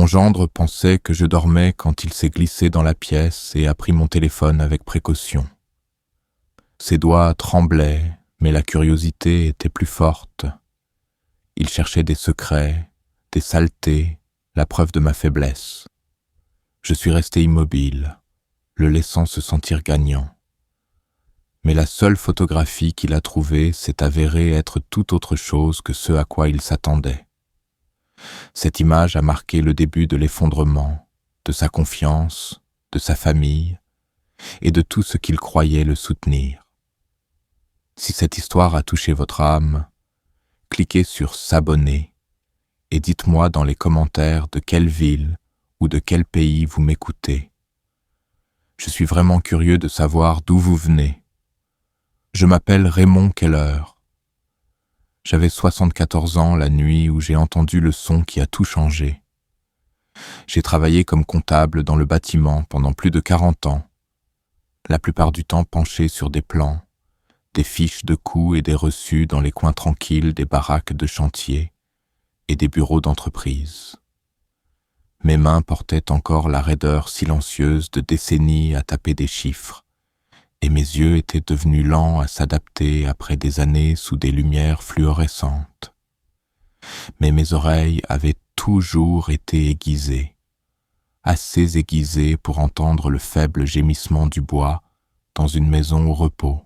Mon gendre pensait que je dormais quand il s'est glissé dans la pièce et a pris mon téléphone avec précaution. Ses doigts tremblaient, mais la curiosité était plus forte. Il cherchait des secrets, des saletés, la preuve de ma faiblesse. Je suis resté immobile, le laissant se sentir gagnant. Mais la seule photographie qu'il a trouvée s'est avérée être tout autre chose que ce à quoi il s'attendait. Cette image a marqué le début de l'effondrement, de sa confiance, de sa famille et de tout ce qu'il croyait le soutenir. Si cette histoire a touché votre âme, cliquez sur s'abonner et dites-moi dans les commentaires de quelle ville ou de quel pays vous m'écoutez. Je suis vraiment curieux de savoir d'où vous venez. Je m'appelle Raymond Keller. J'avais 74 ans la nuit où j'ai entendu le son qui a tout changé. J'ai travaillé comme comptable dans le bâtiment pendant plus de 40 ans, la plupart du temps penché sur des plans, des fiches de coûts et des reçus dans les coins tranquilles des baraques de chantier et des bureaux d'entreprise. Mes mains portaient encore la raideur silencieuse de décennies à taper des chiffres, et mes yeux étaient devenus lents à s'adapter après des années sous des lumières fluorescentes. Mais mes oreilles avaient toujours été aiguisées, assez aiguisées pour entendre le faible gémissement du bois dans une maison au repos,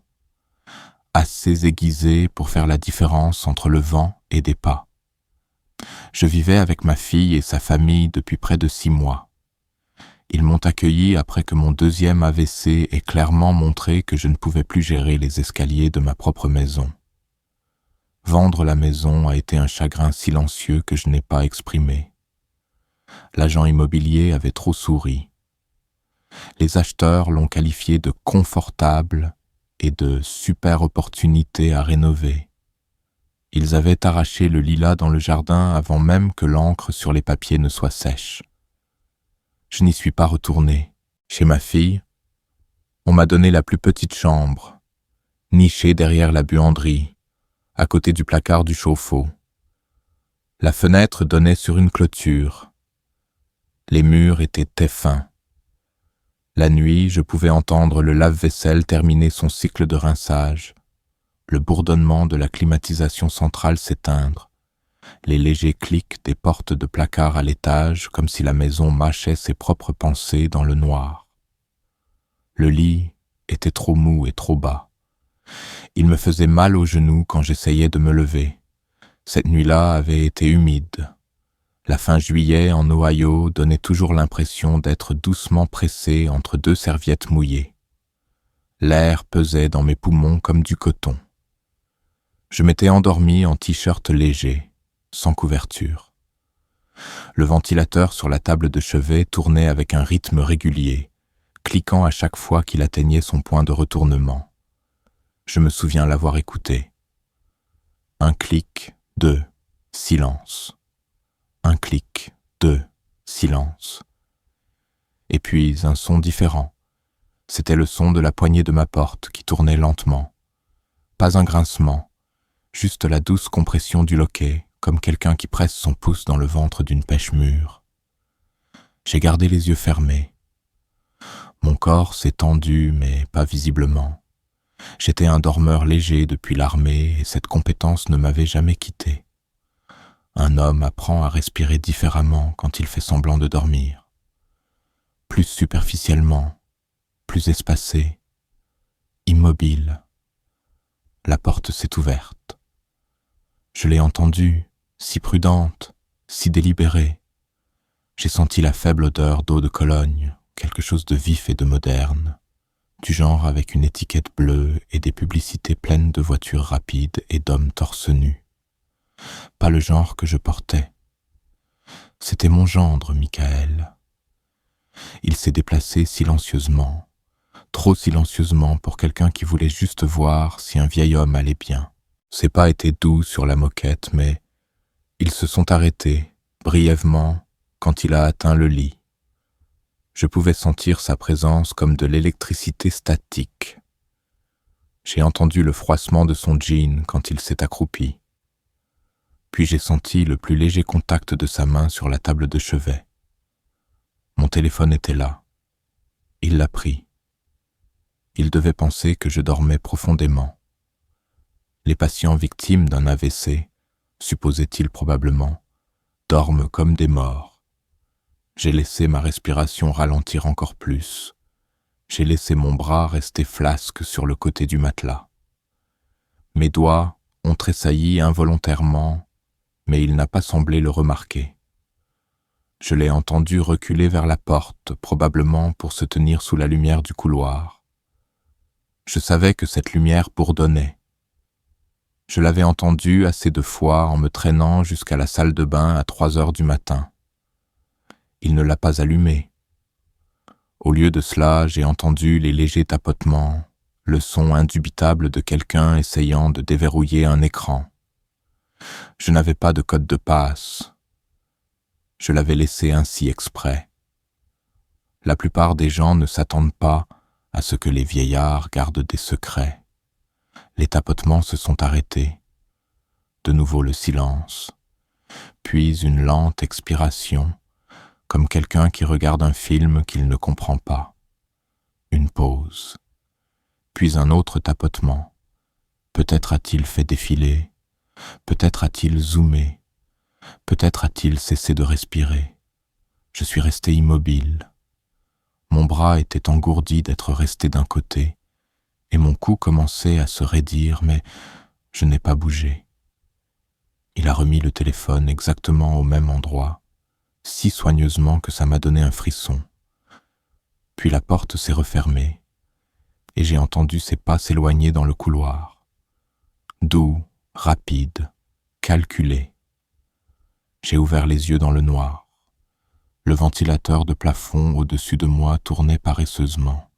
assez aiguisées pour faire la différence entre le vent et des pas. Je vivais avec ma fille et sa famille depuis près de 6 mois. Ils m'ont accueilli après que mon deuxième AVC ait clairement montré que je ne pouvais plus gérer les escaliers de ma propre maison. Vendre la maison a été un chagrin silencieux que je n'ai pas exprimé. L'agent immobilier avait trop souri. Les acheteurs l'ont qualifié de confortable et de super opportunité à rénover. Ils avaient arraché le lilas dans le jardin avant même que l'encre sur les papiers ne soit sèche. Je n'y suis pas retourné. Chez ma fille, on m'a donné la plus petite chambre, nichée derrière la buanderie, à côté du placard du chauffe-eau. La fenêtre donnait sur une clôture. Les murs étaient fins. La nuit, je pouvais entendre le lave-vaisselle terminer son cycle de rinçage, le bourdonnement de la climatisation centrale s'éteindre, les légers clics des portes de placard à l'étage comme si la maison mâchait ses propres pensées dans le noir. Le lit était trop mou et trop bas. Il me faisait mal aux genoux quand j'essayais de me lever. Cette nuit-là avait été humide. La fin juillet en Ohio donnait toujours l'impression d'être doucement pressé entre 2 serviettes mouillées. L'air pesait dans mes poumons comme du coton. Je m'étais endormi en t-shirt léger, sans couverture. Le ventilateur sur la table de chevet tournait avec un rythme régulier, cliquant à chaque fois qu'il atteignait son point de retournement. Je me souviens l'avoir écouté. Un clic, 2, silence. Un clic, 2, silence. Et puis un son différent. C'était le son de la poignée de ma porte qui tournait lentement. Pas un grincement, juste la douce compression du loquet, comme quelqu'un qui presse son pouce dans le ventre d'une pêche mûre. J'ai gardé les yeux fermés. Mon corps s'est tendu, mais pas visiblement. J'étais un dormeur léger depuis l'armée et cette compétence ne m'avait jamais quitté. Un homme apprend à respirer différemment quand il fait semblant de dormir. Plus superficiellement, plus espacé, immobile. La porte s'est ouverte. Je l'ai entendue, si prudente, si délibérée. J'ai senti la faible odeur d'eau de Cologne, quelque chose de vif et de moderne, du genre avec une étiquette bleue et des publicités pleines de voitures rapides et d'hommes torse nus. Pas le genre que je portais. C'était mon gendre, Michael. Il s'est déplacé silencieusement, trop silencieusement pour quelqu'un qui voulait juste voir si un vieil homme allait bien. Ses pas étaient doux sur la moquette, mais ils se sont arrêtés, brièvement, quand il a atteint le lit. Je pouvais sentir sa présence comme de l'électricité statique. J'ai entendu le froissement de son jean quand il s'est accroupi. Puis j'ai senti le plus léger contact de sa main sur la table de chevet. Mon téléphone était là. Il l'a pris. Il devait penser que je dormais profondément. Les patients victimes d'un AVC, supposait-il probablement, dorment comme des morts. J'ai laissé ma respiration ralentir encore plus. J'ai laissé mon bras rester flasque sur le côté du matelas. Mes doigts ont tressailli involontairement, mais il n'a pas semblé le remarquer. Je l'ai entendu reculer vers la porte, probablement pour se tenir sous la lumière du couloir. Je savais que cette lumière bourdonnait. Je l'avais entendu assez de fois en me traînant jusqu'à la salle de bain à 3 heures du matin. Il ne l'a pas allumée. Au lieu de cela, j'ai entendu les légers tapotements, le son indubitable de quelqu'un essayant de déverrouiller un écran. Je n'avais pas de code de passe. Je l'avais laissé ainsi exprès. La plupart des gens ne s'attendent pas à ce que les vieillards gardent des secrets. Les tapotements se sont arrêtés. De nouveau le silence, puis une lente expiration, comme quelqu'un qui regarde un film qu'il ne comprend pas. Une pause, puis un autre tapotement. Peut-être a-t-il fait défiler, peut-être a-t-il zoomé, peut-être a-t-il cessé de respirer. Je suis resté immobile. Mon bras était engourdi d'être resté d'un côté, et mon cou commençait à se raidir, mais je n'ai pas bougé. Il a remis le téléphone exactement au même endroit, si soigneusement que ça m'a donné un frisson. Puis la porte s'est refermée, et j'ai entendu ses pas s'éloigner dans le couloir. Doux, rapide, calculé. J'ai ouvert les yeux dans le noir. Le ventilateur de plafond au-dessus de moi tournait paresseusement,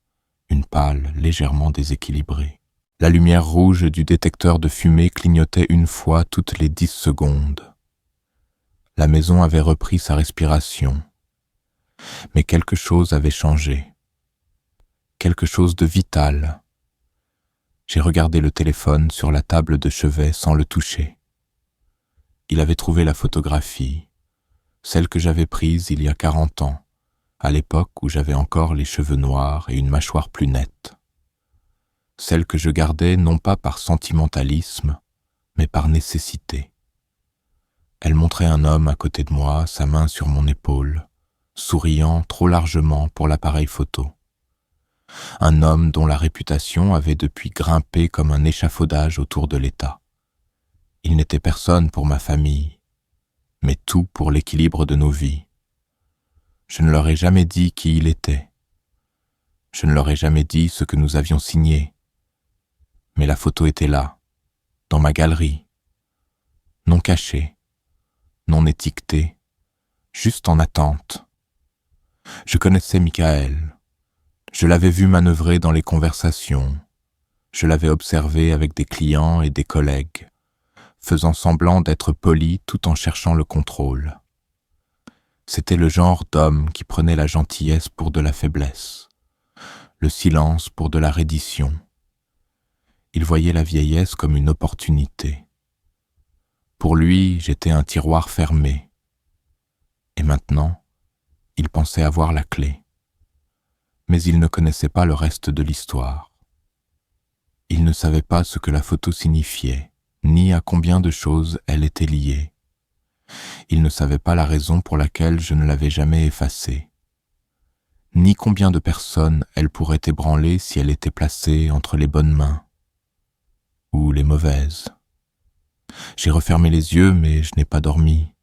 une pâle légèrement déséquilibrée. La lumière rouge du détecteur de fumée clignotait une fois toutes les 10 secondes. La maison avait repris sa respiration. Mais quelque chose avait changé. Quelque chose de vital. J'ai regardé le téléphone sur la table de chevet sans le toucher. Il avait trouvé la photographie, celle que j'avais prise il y a 40 ans, à l'époque où j'avais encore les cheveux noirs et une mâchoire plus nette. Celle que je gardais non pas par sentimentalisme, mais par nécessité. Elle montrait un homme à côté de moi, sa main sur mon épaule, souriant trop largement pour l'appareil photo. Un homme dont la réputation avait depuis grimpé comme un échafaudage autour de l'État. Il n'était personne pour ma famille, mais tout pour l'équilibre de nos vies. Je ne leur ai jamais dit qui il était. Je ne leur ai jamais dit ce que nous avions signé. Mais la photo était là, dans ma galerie, non cachée, non étiquetée, juste en attente. Je connaissais Michael. Je l'avais vu manœuvrer dans les conversations. Je l'avais observé avec des clients et des collègues, faisant semblant d'être poli tout en cherchant le contrôle. C'était le genre d'homme qui prenait la gentillesse pour de la faiblesse, le silence pour de la reddition. Il voyait la vieillesse comme une opportunité. Pour lui, j'étais un tiroir fermé. Et maintenant, il pensait avoir la clé. Mais il ne connaissait pas le reste de l'histoire. Il ne savait pas ce que la photo signifiait, ni à combien de choses elle était liée. Il ne savait pas la raison pour laquelle je ne l'avais jamais effacée, ni combien de personnes elle pourrait ébranler si elle était placée entre les bonnes mains, ou les mauvaises. J'ai refermé les yeux, mais je n'ai pas dormi.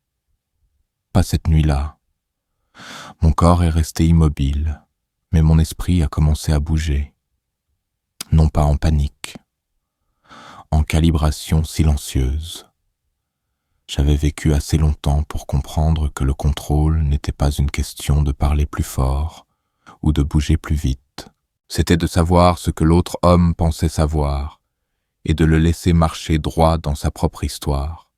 Pas cette nuit-là. Mon corps est resté immobile, mais mon esprit a commencé à bouger. Non pas en panique, en calibration silencieuse. J'avais vécu assez longtemps pour comprendre que le contrôle n'était pas une question de parler plus fort ou de bouger plus vite. C'était de savoir ce que l'autre homme pensait savoir et de le laisser marcher droit dans sa propre histoire.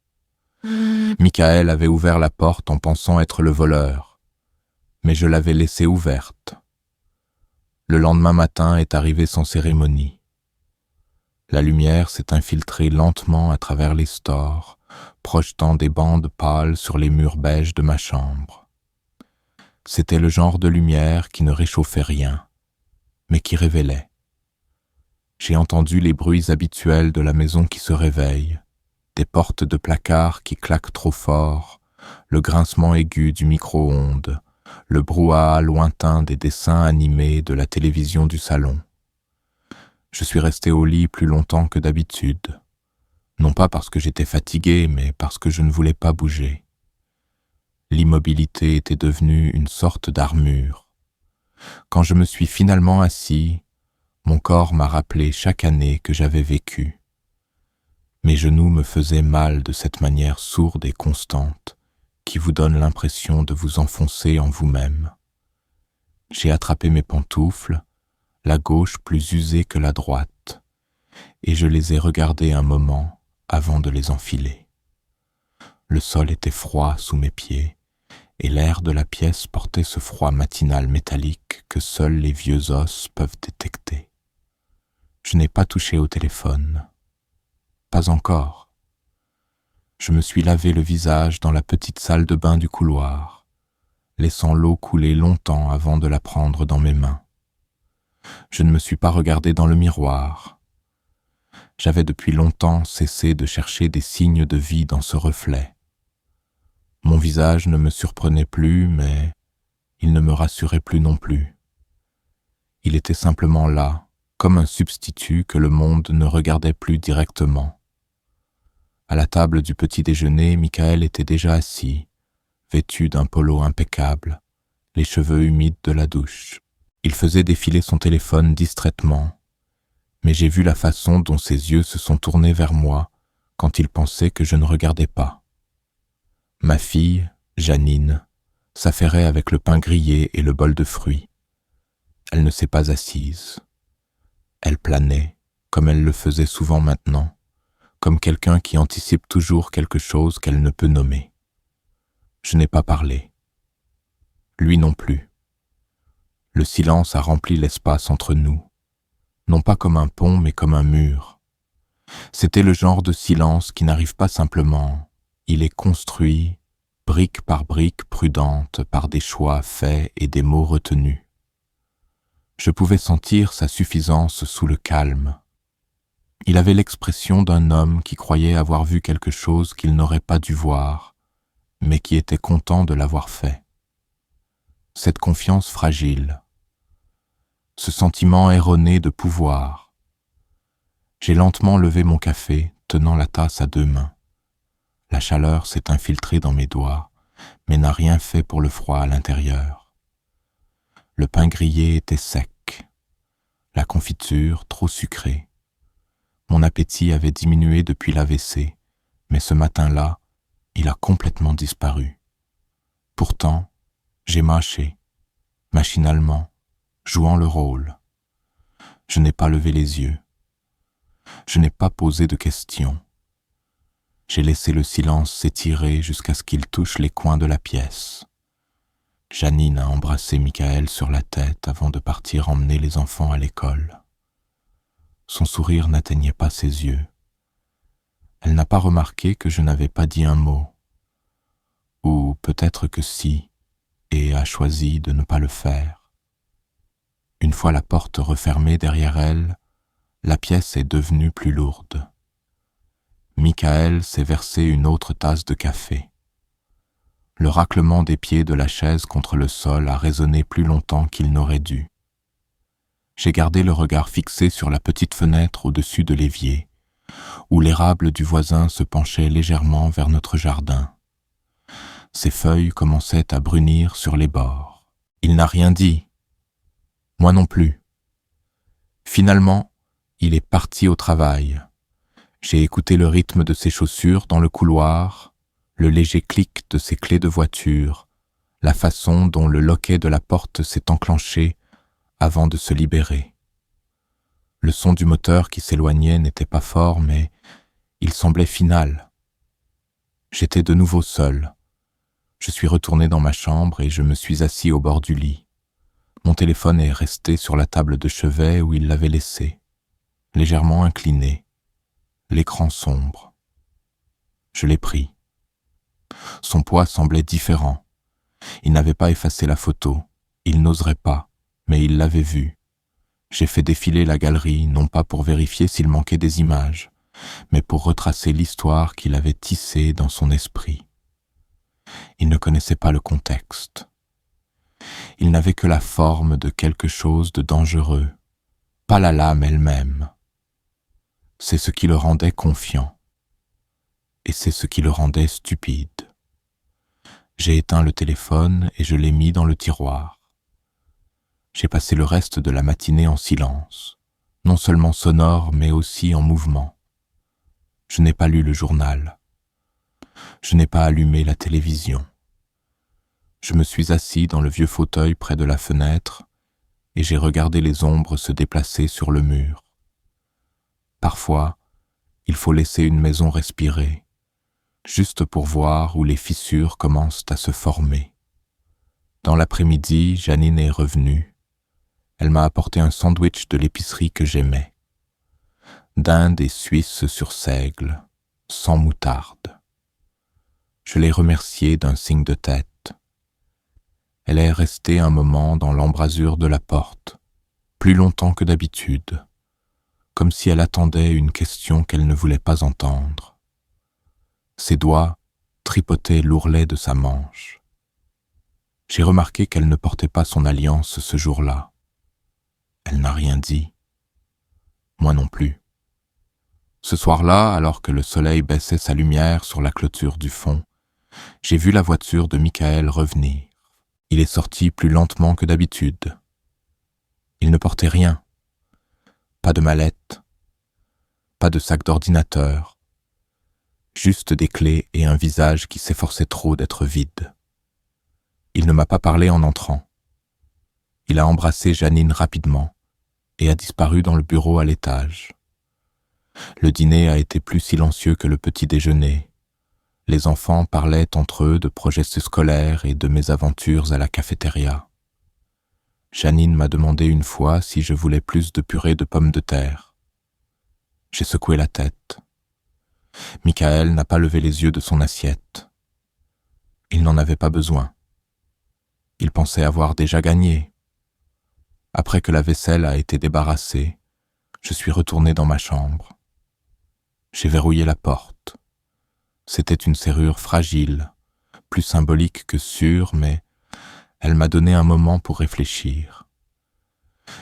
Michael avait ouvert la porte en pensant être le voleur, mais je l'avais laissée ouverte. Le lendemain matin est arrivé sans cérémonie. La lumière s'est infiltrée lentement à travers les stores, projetant des bandes pâles sur les murs beiges de ma chambre. C'était le genre de lumière qui ne réchauffait rien, mais qui révélait. J'ai entendu les bruits habituels de la maison qui se réveille, des portes de placard qui claquent trop fort, le grincement aigu du micro-ondes, le brouhaha lointain des dessins animés de la télévision du salon. Je suis resté au lit plus longtemps que d'habitude, non pas parce que j'étais fatigué, mais parce que je ne voulais pas bouger. L'immobilité était devenue une sorte d'armure. Quand je me suis finalement assis, mon corps m'a rappelé chaque année que j'avais vécu. Mes genoux me faisaient mal de cette manière sourde et constante qui vous donne l'impression de vous enfoncer en vous-même. J'ai attrapé mes pantoufles, la gauche plus usée que la droite, et je les ai regardées un moment avant de les enfiler. Le sol était froid sous mes pieds, et l'air de la pièce portait ce froid matinal métallique que seuls les vieux os peuvent détecter. Je n'ai pas touché au téléphone. Pas encore. Je me suis lavé le visage dans la petite salle de bain du couloir, laissant l'eau couler longtemps avant de la prendre dans mes mains. Je ne me suis pas regardé dans le miroir. J'avais depuis longtemps cessé de chercher des signes de vie dans ce reflet. Mon visage ne me surprenait plus, mais il ne me rassurait plus non plus. Il était simplement là, comme un substitut que le monde ne regardait plus directement. À la table du petit déjeuner, Michael était déjà assis, vêtu d'un polo impeccable, les cheveux humides de la douche. Il faisait défiler son téléphone distraitement, mais j'ai vu la façon dont ses yeux se sont tournés vers moi quand il pensait que je ne regardais pas. Ma fille, Janine, s'affairait avec le pain grillé et le bol de fruits. Elle ne s'est pas assise. Elle planait, comme elle le faisait souvent maintenant, comme quelqu'un qui anticipe toujours quelque chose qu'elle ne peut nommer. Je n'ai pas parlé. Lui non plus. Le silence a rempli l'espace entre nous, non pas comme un pont, mais comme un mur. C'était le genre de silence qui n'arrive pas simplement. Il est construit, brique par brique prudente, par des choix faits et des mots retenus. Je pouvais sentir sa suffisance sous le calme. Il avait l'expression d'un homme qui croyait avoir vu quelque chose qu'il n'aurait pas dû voir, mais qui était content de l'avoir fait. Cette confiance fragile, ce sentiment erroné de pouvoir. J'ai lentement levé mon café, tenant la tasse à 2 mains. La chaleur s'est infiltrée dans mes doigts, mais n'a rien fait pour le froid à l'intérieur. Le pain grillé était sec, la confiture trop sucrée. Mon appétit avait diminué depuis l'AVC, mais ce matin-là, il a complètement disparu. Pourtant, j'ai mâché, machinalement, jouant le rôle. Je n'ai pas levé les yeux. Je n'ai pas posé de questions. J'ai laissé le silence s'étirer jusqu'à ce qu'il touche les coins de la pièce. Janine a embrassé Michael sur la tête avant de partir emmener les enfants à l'école. Son sourire n'atteignait pas ses yeux. Elle n'a pas remarqué que je n'avais pas dit un mot. Ou peut-être que si, et a choisi de ne pas le faire. Une fois la porte refermée derrière elle, la pièce est devenue plus lourde. Michael s'est versé une autre tasse de café. Le raclement des pieds de la chaise contre le sol a résonné plus longtemps qu'il n'aurait dû. J'ai gardé le regard fixé sur la petite fenêtre au-dessus de l'évier, où l'érable du voisin se penchait légèrement vers notre jardin. Ses feuilles commençaient à brunir sur les bords. Il n'a rien dit. Moi non plus. Finalement, il est parti au travail. J'ai écouté le rythme de ses chaussures dans le couloir, le léger clic de ses clés de voiture, la façon dont le loquet de la porte s'est enclenché avant de se libérer. Le son du moteur qui s'éloignait n'était pas fort, mais il semblait final. J'étais de nouveau seul. Je suis retourné dans ma chambre et je me suis assis au bord du lit. Mon téléphone est resté sur la table de chevet où il l'avait laissé, légèrement incliné, l'écran sombre. Je l'ai pris. Son poids semblait différent. Il n'avait pas effacé la photo, il n'oserait pas, mais il l'avait vue. J'ai fait défiler la galerie, non pas pour vérifier s'il manquait des images, mais pour retracer l'histoire qu'il avait tissée dans son esprit. Il ne connaissait pas le contexte. Il n'avait que la forme de quelque chose de dangereux, pas la lame elle-même. C'est ce qui le rendait confiant, et c'est ce qui le rendait stupide. J'ai éteint le téléphone et je l'ai mis dans le tiroir. J'ai passé le reste de la matinée en silence, non seulement sonore mais aussi en mouvement. Je n'ai pas lu le journal. Je n'ai pas allumé la télévision. Je me suis assis dans le vieux fauteuil près de la fenêtre et j'ai regardé les ombres se déplacer sur le mur. Parfois, il faut laisser une maison respirer, juste pour voir où les fissures commencent à se former. Dans l'après-midi, Janine est revenue. Elle m'a apporté un sandwich de l'épicerie que j'aimais. Dinde et suisse sur seigle, sans moutarde. Je l'ai remerciée d'un signe de tête. Elle est restée un moment dans l'embrasure de la porte, plus longtemps que d'habitude, comme si elle attendait une question qu'elle ne voulait pas entendre. Ses doigts tripotaient l'ourlet de sa manche. J'ai remarqué qu'elle ne portait pas son alliance ce jour-là. Elle n'a rien dit. Moi non plus. Ce soir-là, alors que le soleil baissait sa lumière sur la clôture du fond, j'ai vu la voiture de Michael revenir. Il est sorti plus lentement que d'habitude. Il ne portait rien. Pas de mallette, pas de sac d'ordinateur, juste des clés et un visage qui s'efforçait trop d'être vide. Il ne m'a pas parlé en entrant. Il a embrassé Janine rapidement et a disparu dans le bureau à l'étage. Le dîner a été plus silencieux que le petit déjeuner. Les enfants parlaient entre eux de projets scolaires et de mes aventures à la cafétéria. Janine m'a demandé une fois si je voulais plus de purée de pommes de terre. J'ai secoué la tête. Michael n'a pas levé les yeux de son assiette. Il n'en avait pas besoin. Il pensait avoir déjà gagné. Après que la vaisselle a été débarrassée, je suis retourné dans ma chambre. J'ai verrouillé la porte. C'était une serrure fragile, plus symbolique que sûre, mais elle m'a donné un moment pour réfléchir.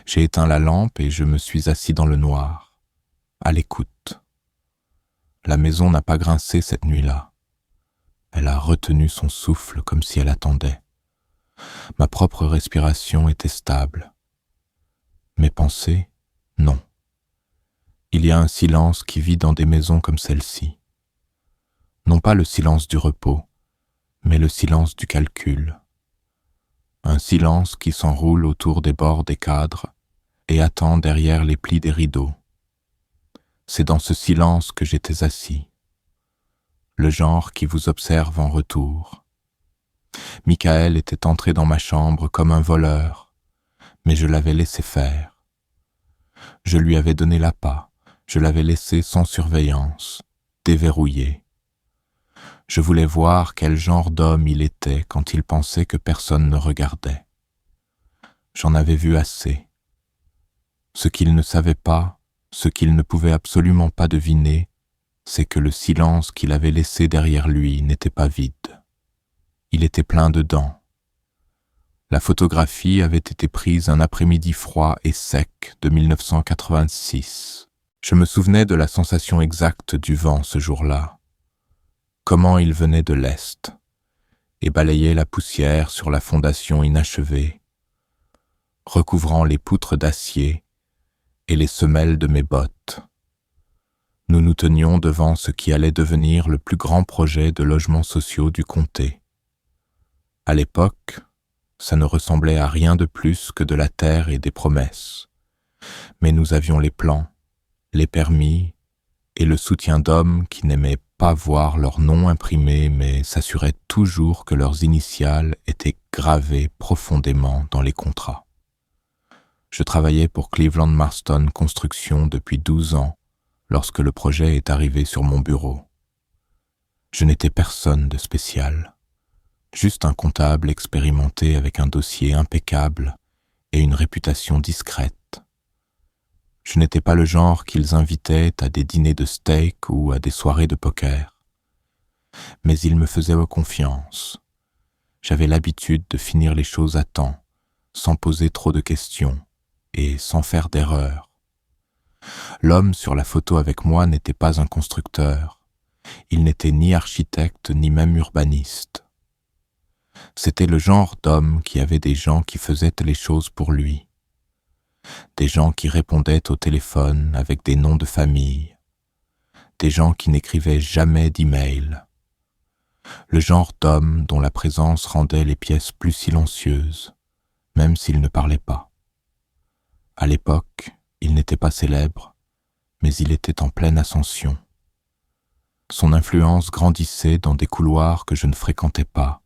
J'ai éteint la lampe et je me suis assis dans le noir, à l'écoute. La maison n'a pas grincé cette nuit-là. Elle a retenu son souffle comme si elle attendait. Ma propre respiration était stable. Mes pensées, non. Il y a un silence qui vit dans des maisons comme celle-ci. Non pas le silence du repos, mais le silence du calcul. Un silence qui s'enroule autour des bords des cadres et attend derrière les plis des rideaux. C'est dans ce silence que j'étais assis, le genre qui vous observe en retour. Michael était entré dans ma chambre comme un voleur, mais je l'avais laissé faire. Je lui avais donné l'appât, je l'avais laissé sans surveillance, déverrouillé. Je voulais voir quel genre d'homme il était quand il pensait que personne ne regardait. J'en avais vu assez. Ce qu'il ne savait pas, ce qu'il ne pouvait absolument pas deviner, c'est que le silence qu'il avait laissé derrière lui n'était pas vide. Il était plein de dents. La photographie avait été prise un après-midi froid et sec de 1986. Je me souvenais de la sensation exacte du vent ce jour-là. Comment il venait de l'est et balayait la poussière sur la fondation inachevée, recouvrant les poutres d'acier et les semelles de mes bottes. Nous nous tenions devant ce qui allait devenir le plus grand projet de logements sociaux du comté. À l'époque, ça ne ressemblait à rien de plus que de la terre et des promesses. Mais nous avions les plans, les permis et le soutien d'hommes qui n'aimaient pas voir leur nom imprimé mais s'assuraient toujours que leurs initiales étaient gravées profondément dans les contrats. Je travaillais pour Cleveland Marston Construction depuis 12 ans lorsque le projet est arrivé sur mon bureau. Je n'étais personne de spécial. Juste un comptable expérimenté avec un dossier impeccable et une réputation discrète. Je n'étais pas le genre qu'ils invitaient à des dîners de steak ou à des soirées de poker. Mais ils me faisaient confiance. J'avais l'habitude de finir les choses à temps, sans poser trop de questions et sans faire d'erreurs. L'homme sur la photo avec moi n'était pas un constructeur. Il n'était ni architecte ni même urbaniste. C'était le genre d'homme qui avait des gens qui faisaient les choses pour lui. Des gens qui répondaient au téléphone avec des noms de famille. Des gens qui n'écrivaient jamais d'email. Le genre d'homme dont la présence rendait les pièces plus silencieuses, même s'il ne parlait pas. À l'époque, il n'était pas célèbre, mais il était en pleine ascension. Son influence grandissait dans des couloirs que je ne fréquentais pas,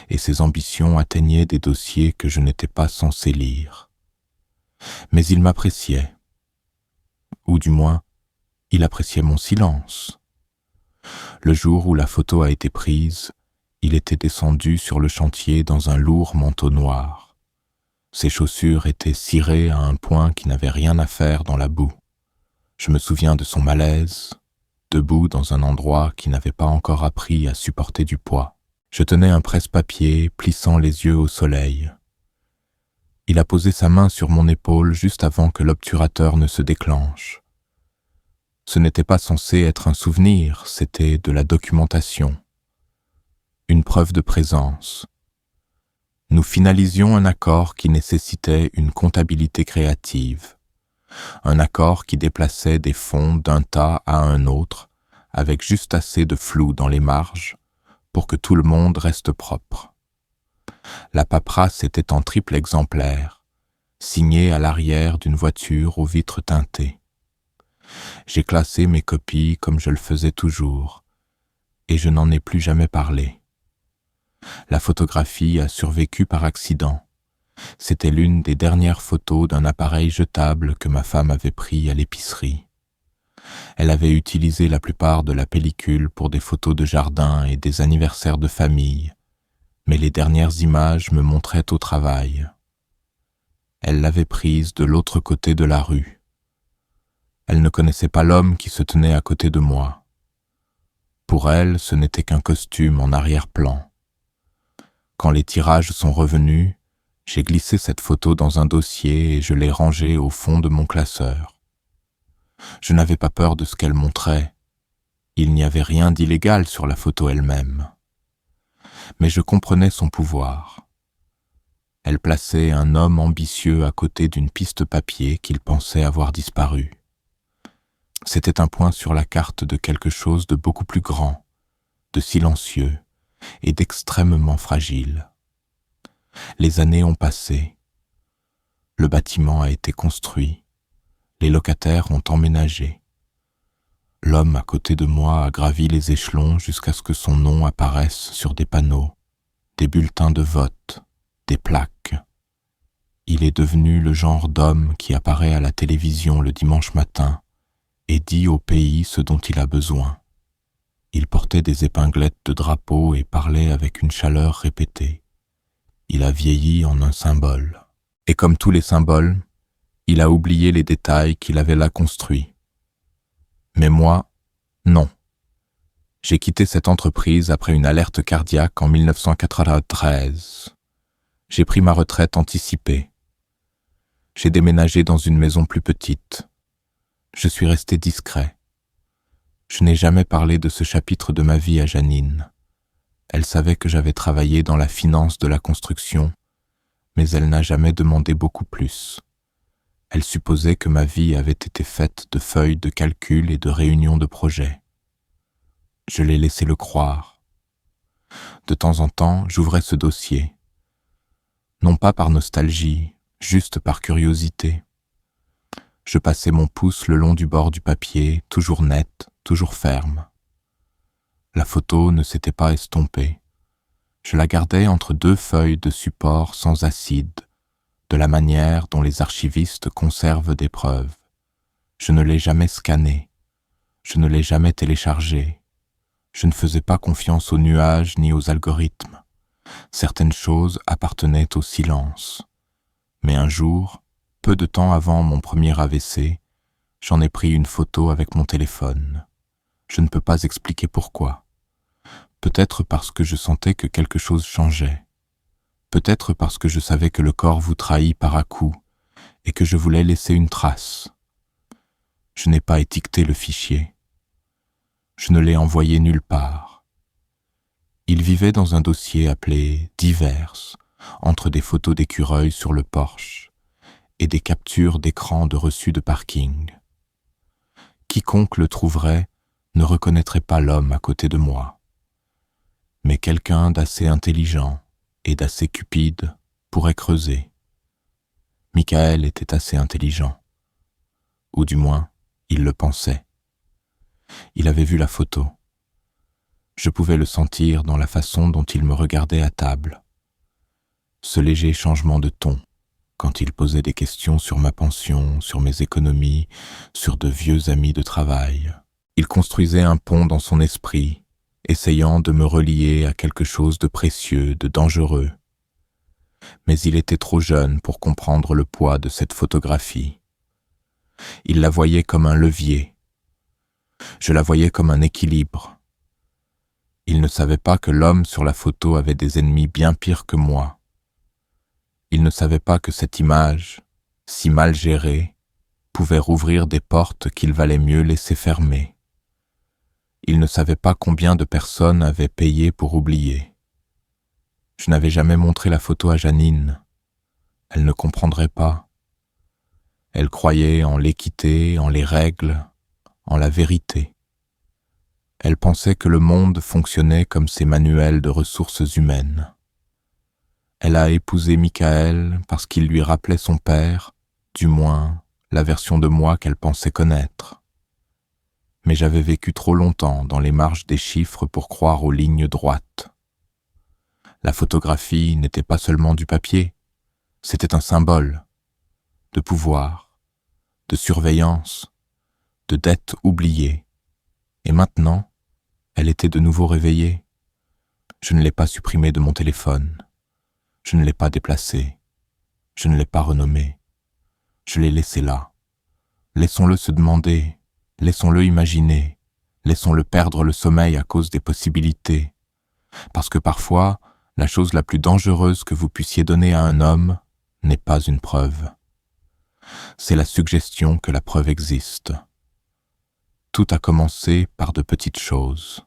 et ses ambitions atteignaient des dossiers que je n'étais pas censé lire. Mais il m'appréciait. Ou du moins, il appréciait mon silence. Le jour où la photo a été prise, il était descendu sur le chantier dans un lourd manteau noir. Ses chaussures étaient cirées à un point qui n'avait rien à faire dans la boue. Je me souviens de son malaise, debout dans un endroit qui n'avait pas encore appris à supporter du poids. Je tenais un presse-papier, plissant les yeux au soleil. Il a posé sa main sur mon épaule juste avant que l'obturateur ne se déclenche. Ce n'était pas censé être un souvenir, c'était de la documentation. Une preuve de présence. Nous finalisions un accord qui nécessitait une comptabilité créative. Un accord qui déplaçait des fonds d'un tas à un autre, avec juste assez de flou dans les marges, pour que tout le monde reste propre. La paperasse était en triple exemplaire, signée à l'arrière d'une voiture aux vitres teintées. J'ai classé mes copies comme je le faisais toujours, et je n'en ai plus jamais parlé. La photographie a survécu par accident. C'était l'une des dernières photos d'un appareil jetable que ma femme avait pris à l'épicerie. Elle avait utilisé la plupart de la pellicule pour des photos de jardin et des anniversaires de famille, mais les dernières images me montraient au travail. Elle l'avait prise de l'autre côté de la rue. Elle ne connaissait pas l'homme qui se tenait à côté de moi. Pour elle, ce n'était qu'un costume en arrière-plan. Quand les tirages sont revenus, j'ai glissé cette photo dans un dossier et je l'ai rangée au fond de mon classeur. Je n'avais pas peur de ce qu'elle montrait. Il n'y avait rien d'illégal sur la photo elle-même. Mais je comprenais son pouvoir. Elle plaçait un homme ambitieux à côté d'une piste papier qu'il pensait avoir disparu. C'était un point sur la carte de quelque chose de beaucoup plus grand, de silencieux et d'extrêmement fragile. Les années ont passé. Le bâtiment a été construit. Les locataires ont emménagé. L'homme à côté de moi a gravi les échelons jusqu'à ce que son nom apparaisse sur des panneaux, des bulletins de vote, des plaques. Il est devenu le genre d'homme qui apparaît à la télévision le dimanche matin et dit au pays ce dont il a besoin. Il portait des épinglettes de drapeau et parlait avec une chaleur répétée. Il a vieilli en un symbole. Et comme tous les symboles, il a oublié les détails qu'il avait là construits. Mais moi, non. J'ai quitté cette entreprise après une alerte cardiaque en 1993. J'ai pris ma retraite anticipée. J'ai déménagé dans une maison plus petite. Je suis resté discret. Je n'ai jamais parlé de ce chapitre de ma vie à Janine. Elle savait que j'avais travaillé dans la finance de la construction, mais elle n'a jamais demandé beaucoup plus. Elle supposait que ma vie avait été faite de feuilles de calcul et de réunions de projets. Je l'ai laissé le croire. De temps en temps, j'ouvrais ce dossier. Non pas par nostalgie, juste par curiosité. Je passais mon pouce le long du bord du papier, toujours net, toujours ferme. La photo ne s'était pas estompée. Je la gardais entre deux feuilles de support sans acide, de la manière dont les archivistes conservent des preuves. Je ne l'ai jamais scannée. Je ne l'ai jamais téléchargée. Je ne faisais pas confiance aux nuages ni aux algorithmes. Certaines choses appartenaient au silence. Mais un jour, peu de temps avant mon premier AVC, j'en ai pris une photo avec mon téléphone. Je ne peux pas expliquer pourquoi. Peut-être parce que je sentais que quelque chose changeait. Peut-être parce que je savais que le corps vous trahit par à-coups et que je voulais laisser une trace. Je n'ai pas étiqueté le fichier. Je ne l'ai envoyé nulle part. Il vivait dans un dossier appelé « Divers », entre des photos d'écureuils sur le porche et des captures d'écran de reçus de parking. Quiconque le trouverait ne reconnaîtrait pas l'homme à côté de moi. Mais quelqu'un d'assez intelligent et d'assez cupide pourrait creuser. Michael était assez intelligent. Ou du moins, il le pensait. Il avait vu la photo. Je pouvais le sentir dans la façon dont il me regardait à table. Ce léger changement de ton, quand il posait des questions sur ma pension, sur mes économies, sur de vieux amis de travail. Il construisait un pont dans son esprit, essayant de me relier à quelque chose de précieux, de dangereux. Mais il était trop jeune pour comprendre le poids de cette photographie. Il la voyait comme un levier. Je la voyais comme un équilibre. Il ne savait pas que l'homme sur la photo avait des ennemis bien pires que moi. Il ne savait pas que cette image, si mal gérée, pouvait rouvrir des portes qu'il valait mieux laisser fermer. Il ne savait pas combien de personnes avaient payé pour oublier. Je n'avais jamais montré la photo à Janine. Elle ne comprendrait pas. Elle croyait en l'équité, en les règles, en la vérité. Elle pensait que le monde fonctionnait comme ses manuels de ressources humaines. Elle a épousé Michael parce qu'il lui rappelait son père, du moins la version de moi qu'elle pensait connaître. Mais j'avais vécu trop longtemps dans les marges des chiffres pour croire aux lignes droites. La photographie n'était pas seulement du papier, c'était un symbole de pouvoir, de surveillance, de dette oubliée. Et maintenant, elle était de nouveau réveillée. Je ne l'ai pas supprimée de mon téléphone. Je ne l'ai pas déplacée. Je ne l'ai pas renommée. Je l'ai laissée là. Laissons-le se demander. Laissons-le imaginer. Laissons-le perdre le sommeil à cause des possibilités. Parce que parfois, la chose la plus dangereuse que vous puissiez donner à un homme n'est pas une preuve. C'est la suggestion que la preuve existe. Tout a commencé par de petites choses.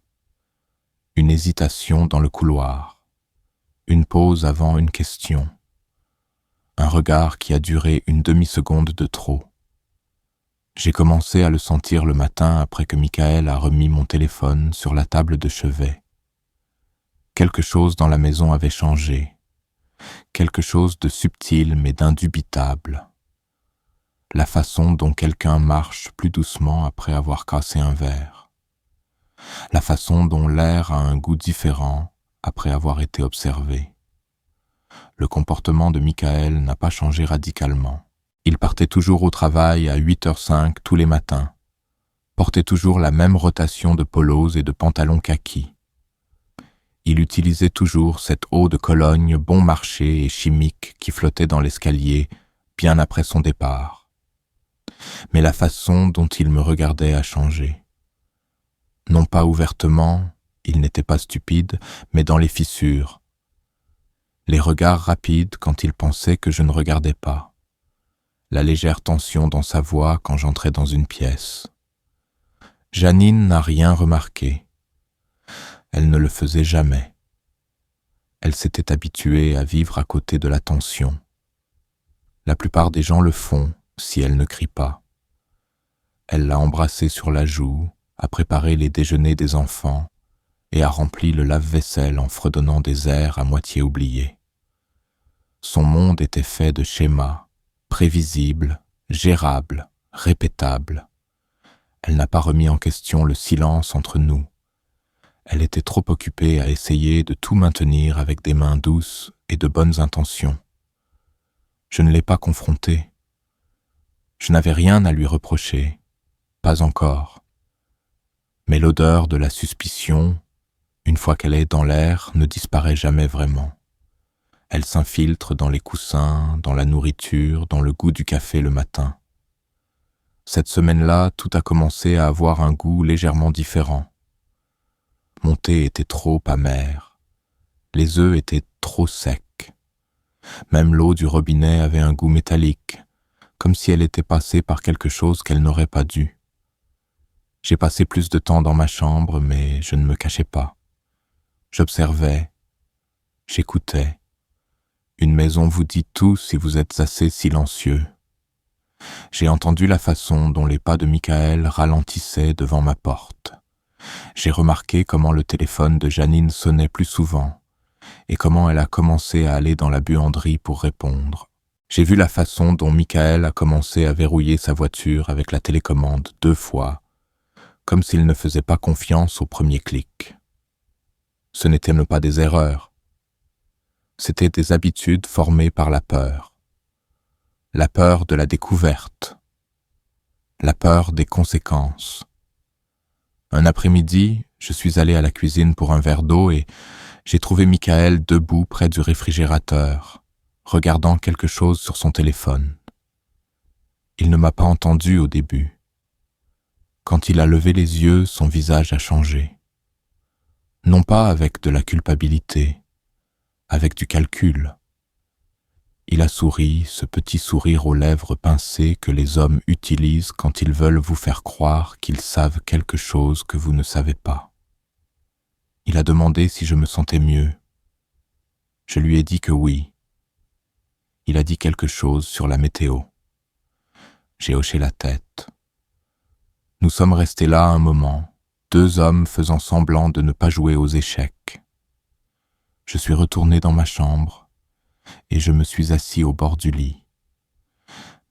Une hésitation dans le couloir, une pause avant une question, un regard qui a duré une demi-seconde de trop. J'ai commencé à le sentir le matin après que Michael a remis mon téléphone sur la table de chevet. Quelque chose dans la maison avait changé, quelque chose de subtil mais d'indubitable. La façon dont quelqu'un marche plus doucement après avoir cassé un verre. La façon dont l'air a un goût différent après avoir été observé. Le comportement de Michael n'a pas changé radicalement. Il partait toujours au travail à 8h05 tous les matins, portait toujours la même rotation de polos et de pantalons kaki. Il utilisait toujours cette eau de Cologne bon marché et chimique qui flottait dans l'escalier bien après son départ. Mais la façon dont il me regardait a changé. Non pas ouvertement, il n'était pas stupide, mais dans les fissures. Les regards rapides quand il pensait que je ne regardais pas. La légère tension dans sa voix quand j'entrais dans une pièce. Janine n'a rien remarqué. Elle ne le faisait jamais. Elle s'était habituée à vivre à côté de la tension. La plupart des gens le font si elle ne crie pas. Elle l'a embrassé sur la joue, a préparé les déjeuners des enfants et a rempli le lave-vaisselle en fredonnant des airs à moitié oubliés. Son monde était fait de schémas, prévisibles, gérables, répétables. Elle n'a pas remis en question le silence entre nous. Elle était trop occupée à essayer de tout maintenir avec des mains douces et de bonnes intentions. Je ne l'ai pas confrontée. Je n'avais rien à lui reprocher, pas encore. Mais l'odeur de la suspicion, une fois qu'elle est dans l'air, ne disparaît jamais vraiment. Elle s'infiltre dans les coussins, dans la nourriture, dans le goût du café le matin. Cette semaine-là, tout a commencé à avoir un goût légèrement différent. Mon thé était trop amer. Les œufs étaient trop secs. Même l'eau du robinet avait un goût métallique, comme si elle était passée par quelque chose qu'elle n'aurait pas dû. J'ai passé plus de temps dans ma chambre, mais je ne me cachais pas. J'observais, j'écoutais. Une maison vous dit tout si vous êtes assez silencieux. J'ai entendu la façon dont les pas de Michael ralentissaient devant ma porte. J'ai remarqué comment le téléphone de Janine sonnait plus souvent et comment elle a commencé à aller dans la buanderie pour répondre. J'ai vu la façon dont Michael a commencé à verrouiller sa voiture avec la télécommande 2 fois, comme s'il ne faisait pas confiance au premier clic. Ce n'étaient pas des erreurs. C'étaient des habitudes formées par la peur. La peur de la découverte. La peur des conséquences. Un après-midi, je suis allé à la cuisine pour un verre d'eau et j'ai trouvé Michael debout près du réfrigérateur, regardant quelque chose sur son téléphone. Il ne m'a pas entendu au début. Quand il a levé les yeux, son visage a changé. Non pas avec de la culpabilité, avec du calcul. Il a souri, ce petit sourire aux lèvres pincées que les hommes utilisent quand ils veulent vous faire croire qu'ils savent quelque chose que vous ne savez pas. Il a demandé si je me sentais mieux. Je lui ai dit que oui. Il a dit quelque chose sur la météo. J'ai hoché la tête. Nous sommes restés là un moment, 2 hommes faisant semblant de ne pas jouer aux échecs. Je suis retourné dans ma chambre et je me suis assis au bord du lit.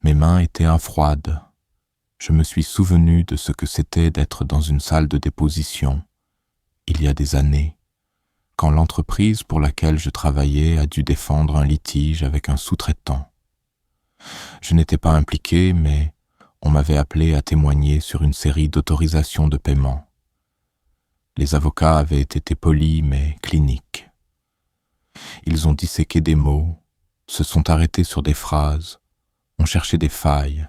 Mes mains étaient froides. Je me suis souvenu de ce que c'était d'être dans une salle de déposition, il y a des années, quand l'entreprise pour laquelle je travaillais a dû défendre un litige avec un sous-traitant. Je n'étais pas impliqué, mais on m'avait appelé à témoigner sur une série d'autorisations de paiement. Les avocats avaient été polis mais cliniques. Ils ont disséqué des mots, se sont arrêtés sur des phrases, ont cherché des failles.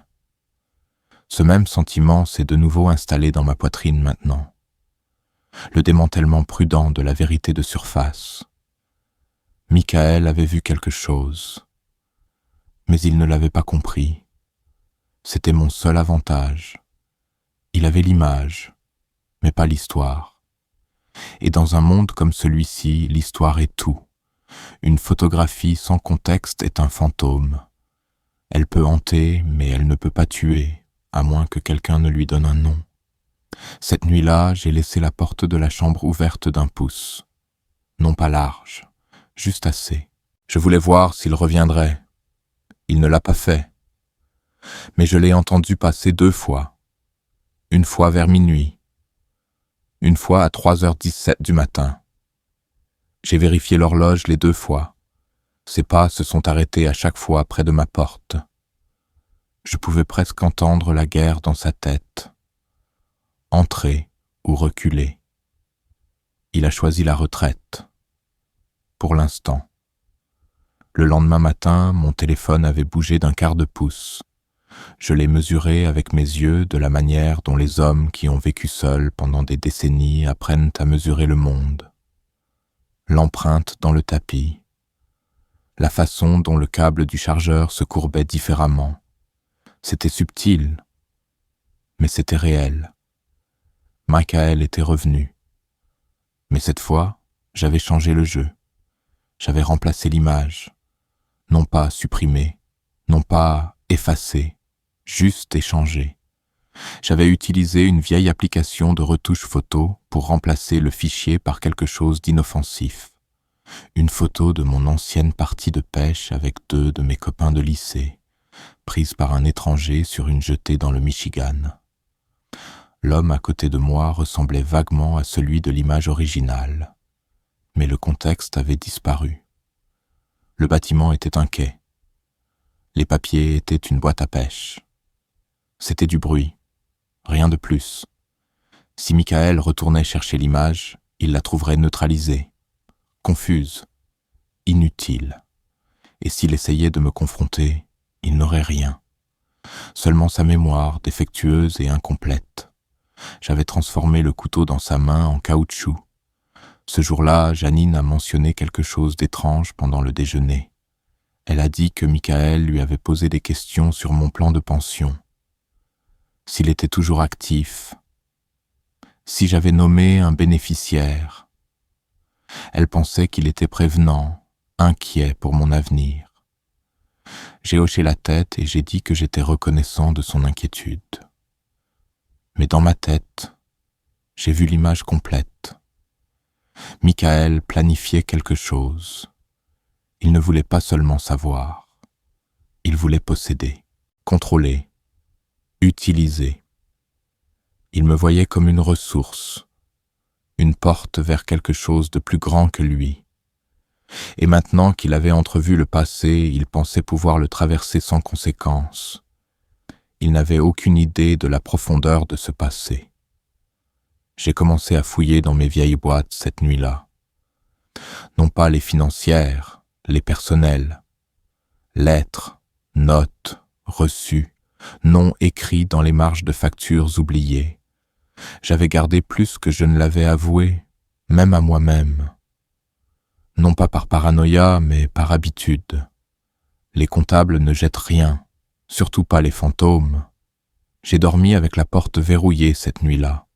Ce même sentiment s'est de nouveau installé dans ma poitrine maintenant. Le démantèlement prudent de la vérité de surface. Michael avait vu quelque chose, mais il ne l'avait pas compris. C'était mon seul avantage. Il avait l'image, mais pas l'histoire. Et dans un monde comme celui-ci, l'histoire est tout. Une photographie sans contexte est un fantôme. Elle peut hanter, mais elle ne peut pas tuer, à moins que quelqu'un ne lui donne un nom. Cette nuit-là, j'ai laissé la porte de la chambre ouverte d'1 pouce. Non pas large, juste assez. Je voulais voir s'il reviendrait. Il ne l'a pas fait. Mais je l'ai entendu passer 2 fois. Une fois vers minuit. Une fois à 3h17 du matin. J'ai vérifié l'horloge les 2 fois. Ses pas se sont arrêtés à chaque fois près de ma porte. Je pouvais presque entendre la guerre dans sa tête. Entrer ou reculer. Il a choisi la retraite. Pour l'instant. Le lendemain matin, mon téléphone avait bougé d'1/4 de pouce. Je l'ai mesuré avec mes yeux de la manière dont les hommes qui ont vécu seuls pendant des décennies apprennent à mesurer le monde. L'empreinte dans le tapis. La façon dont le câble du chargeur se courbait différemment. C'était subtil, mais c'était réel. Michael était revenu. Mais cette fois, j'avais changé le jeu. J'avais remplacé l'image. Non pas supprimé, non pas effacé, juste échangé. J'avais utilisé une vieille application de retouche photo pour remplacer le fichier par quelque chose d'inoffensif. Une photo de mon ancienne partie de pêche avec 2 de mes copains de lycée, prise par un étranger sur une jetée dans le Michigan. L'homme à côté de moi ressemblait vaguement à celui de l'image originale, mais le contexte avait disparu. Le bâtiment était un quai. Les papiers étaient une boîte à pêche. C'était du bruit, rien de plus. Si Michael retournait chercher l'image, il la trouverait neutralisée, confuse, inutile. Et s'il essayait de me confronter, il n'aurait rien. Seulement sa mémoire, défectueuse et incomplète. J'avais transformé le couteau dans sa main en caoutchouc. Ce jour-là, Janine a mentionné quelque chose d'étrange pendant le déjeuner. Elle a dit que Michael lui avait posé des questions sur mon plan de pension. S'il était toujours actif, si j'avais nommé un bénéficiaire. Elle pensait qu'il était prévenant, inquiet pour mon avenir. J'ai hoché la tête et j'ai dit que j'étais reconnaissant de son inquiétude. Mais dans ma tête, j'ai vu l'image complète. Michael planifiait quelque chose. Il ne voulait pas seulement savoir. Il voulait posséder, contrôler, utiliser. Il me voyait comme une ressource, une porte vers quelque chose de plus grand que lui. Et maintenant qu'il avait entrevu le passé, il pensait pouvoir le traverser sans conséquence. Il n'avait aucune idée de la profondeur de ce passé. J'ai commencé à fouiller dans mes vieilles boîtes cette nuit-là. Non pas les financières, les personnels, lettres, notes, reçus, noms écrits dans les marges de factures oubliées. J'avais gardé plus que je ne l'avais avoué, même à moi-même. Non pas par paranoïa, mais par habitude. Les comptables ne jettent rien, surtout pas les fantômes. J'ai dormi avec la porte verrouillée cette nuit-là.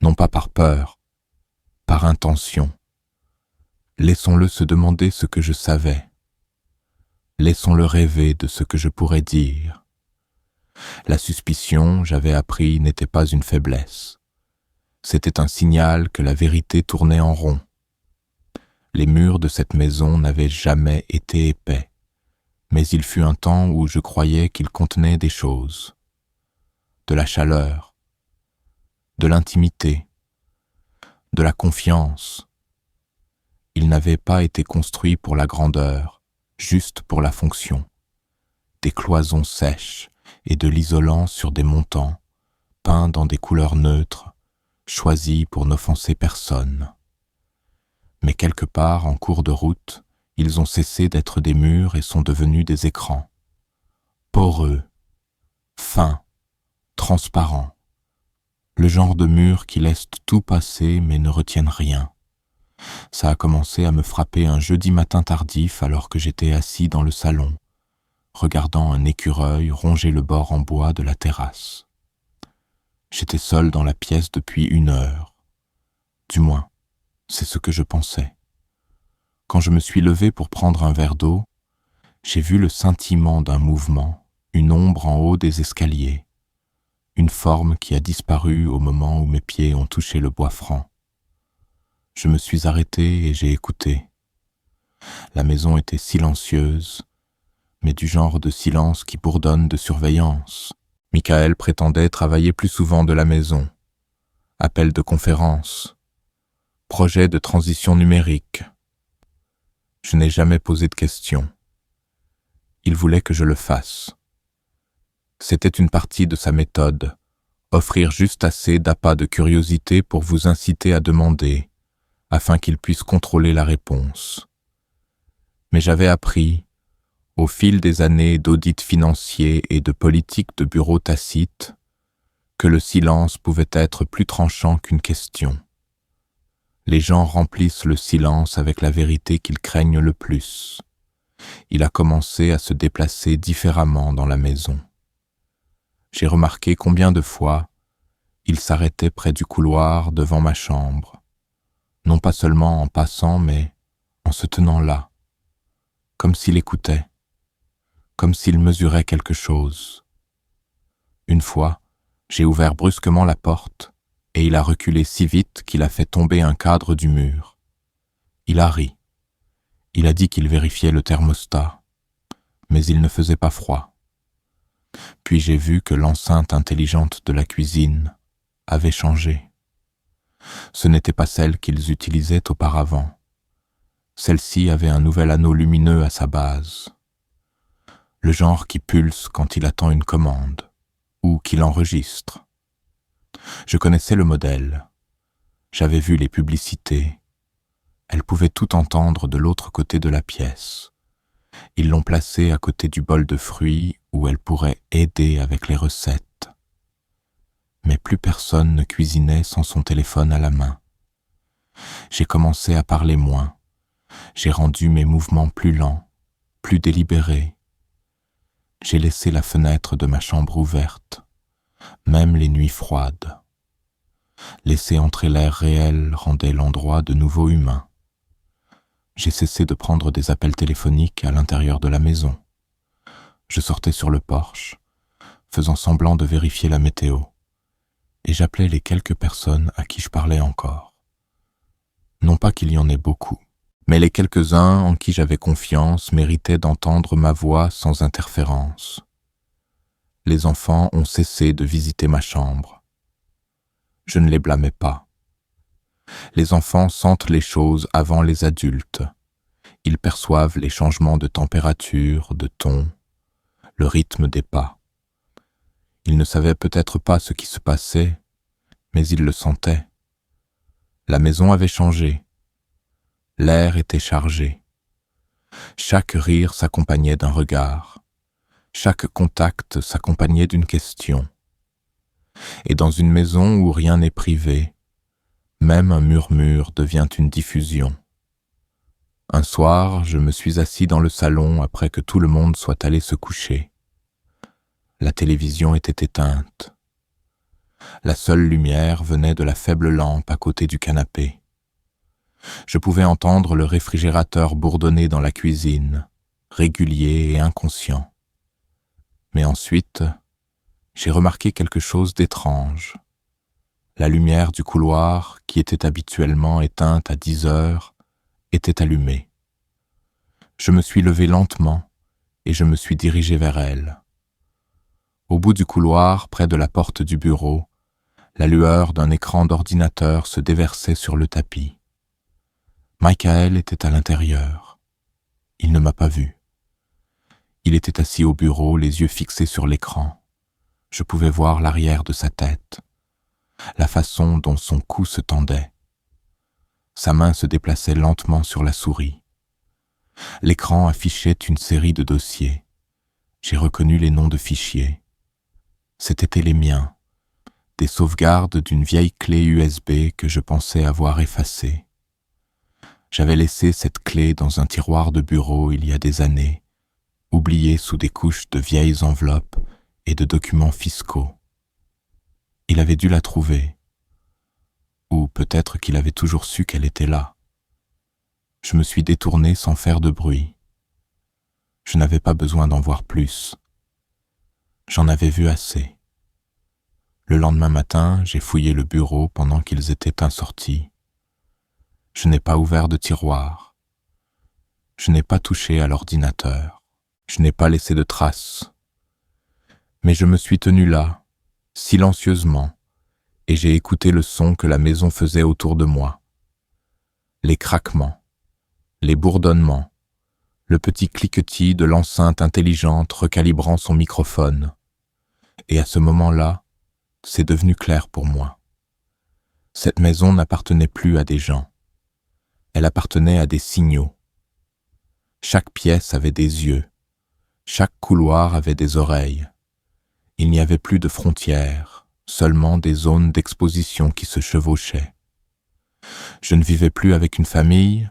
Non pas par peur, par intention. Laissons-le se demander ce que je savais. Laissons-le rêver de ce que je pourrais dire. La suspicion, j'avais appris, n'était pas une faiblesse. C'était un signal que la vérité tournait en rond. Les murs de cette maison n'avaient jamais été épais, mais il fut un temps où je croyais qu'ils contenaient des choses. De la chaleur, de l'intimité, de la confiance. Ils n'avaient pas été construits pour la grandeur, juste pour la fonction. Des cloisons sèches et de l'isolant sur des montants, peints dans des couleurs neutres, choisis pour n'offenser personne. Mais quelque part, en cours de route, ils ont cessé d'être des murs et sont devenus des écrans. Poreux, fins, transparents. Le genre de murs qui laissent tout passer mais ne retiennent rien. Ça a commencé à me frapper un jeudi matin tardif alors que j'étais assis dans le salon, regardant un écureuil ronger le bord en bois de la terrasse. J'étais seul dans la pièce depuis 1 heure. Du moins, c'est ce que je pensais. Quand je me suis levé pour prendre un verre d'eau, j'ai vu le scintillement d'un mouvement, une ombre en haut des escaliers, une forme qui a disparu au moment où mes pieds ont touché le bois franc. Je me suis arrêté et j'ai écouté. La maison était silencieuse, mais du genre de silence qui bourdonne de surveillance. Michael prétendait travailler plus souvent de la maison. Appel de conférence. Projet de transition numérique. Je n'ai jamais posé de questions. Il voulait que je le fasse. C'était une partie de sa méthode, offrir juste assez d'appât de curiosité pour vous inciter à demander, afin qu'il puisse contrôler la réponse. Mais j'avais appris, au fil des années d'audits financiers et de politique de bureau tacite, que le silence pouvait être plus tranchant qu'une question. Les gens remplissent le silence avec la vérité qu'ils craignent le plus. Il a commencé à se déplacer différemment dans la maison. J'ai remarqué combien de fois il s'arrêtait près du couloir devant ma chambre, non pas seulement en passant, mais en se tenant là, comme s'il écoutait, comme s'il mesurait quelque chose. Une fois, j'ai ouvert brusquement la porte et il a reculé si vite qu'il a fait tomber un cadre du mur. Il a ri. Il a dit qu'il vérifiait le thermostat, mais il ne faisait pas froid. Puis j'ai vu que l'enceinte intelligente de la cuisine avait changé. Ce n'était pas celle qu'ils utilisaient auparavant. Celle-ci avait un nouvel anneau lumineux à sa base. Le genre qui pulse quand il attend une commande, ou qu'il enregistre. Je connaissais le modèle. J'avais vu les publicités. Elle pouvait tout entendre de l'autre côté de la pièce. Ils l'ont placée à côté du bol de fruits où elle pourrait aider avec les recettes. Mais plus personne ne cuisinait sans son téléphone à la main. J'ai commencé à parler moins. J'ai rendu mes mouvements plus lents, plus délibérés. J'ai laissé la fenêtre de ma chambre ouverte, même les nuits froides. Laisser entrer l'air réel rendait l'endroit de nouveau humain. J'ai cessé de prendre des appels téléphoniques à l'intérieur de la maison. Je sortais sur le porche, faisant semblant de vérifier la météo, et j'appelais les quelques personnes à qui je parlais encore. Non pas qu'il y en ait beaucoup, mais les quelques-uns en qui j'avais confiance méritaient d'entendre ma voix sans interférence. Les enfants ont cessé de visiter ma chambre. Je ne les blâmais pas. Les enfants sentent les choses avant les adultes. Ils perçoivent les changements de température, de ton, le rythme des pas. Ils ne savaient peut-être pas ce qui se passait, mais ils le sentaient. La maison avait changé. L'air était chargé. Chaque rire s'accompagnait d'un regard. Chaque contact s'accompagnait d'une question. Et dans une maison où rien n'est privé, même un murmure devient une diffusion. Un soir, je me suis assis dans le salon après que tout le monde soit allé se coucher. La télévision était éteinte. La seule lumière venait de la faible lampe à côté du canapé. Je pouvais entendre le réfrigérateur bourdonner dans la cuisine, régulier et inconscient. Mais ensuite, j'ai remarqué quelque chose d'étrange. La lumière du couloir, qui était habituellement éteinte à 10 heures, était allumée. Je me suis levé lentement et je me suis dirigé vers elle. Au bout du couloir, près de la porte du bureau, la lueur d'un écran d'ordinateur se déversait sur le tapis. Michael était à l'intérieur. Il ne m'a pas vu. Il était assis au bureau, les yeux fixés sur l'écran. Je pouvais voir l'arrière de sa tête, la façon dont son cou se tendait. Sa main se déplaçait lentement sur la souris. L'écran affichait une série de dossiers. J'ai reconnu les noms de fichiers. C'étaient les miens, des sauvegardes d'une vieille clé USB que je pensais avoir effacée. J'avais laissé cette clé dans un tiroir de bureau il y a des années, oubliée sous des couches de vieilles enveloppes et de documents fiscaux. Il avait dû la trouver, ou peut-être qu'il avait toujours su qu'elle était là. Je me suis détourné sans faire de bruit. Je n'avais pas besoin d'en voir plus. J'en avais vu assez. Le lendemain matin, j'ai fouillé le bureau pendant qu'ils étaient insortis. Je n'ai pas ouvert de tiroir. Je n'ai pas touché à l'ordinateur. Je n'ai pas laissé de traces. Mais je me suis tenu là, silencieusement, et j'ai écouté le son que la maison faisait autour de moi. Les craquements, les bourdonnements, le petit cliquetis de l'enceinte intelligente recalibrant son microphone. Et à ce moment-là, c'est devenu clair pour moi. Cette maison n'appartenait plus à des gens. Elle appartenait à des signaux. Chaque pièce avait des yeux. Chaque couloir avait des oreilles. Il n'y avait plus de frontières, seulement des zones d'exposition qui se chevauchaient. Je ne vivais plus avec une famille.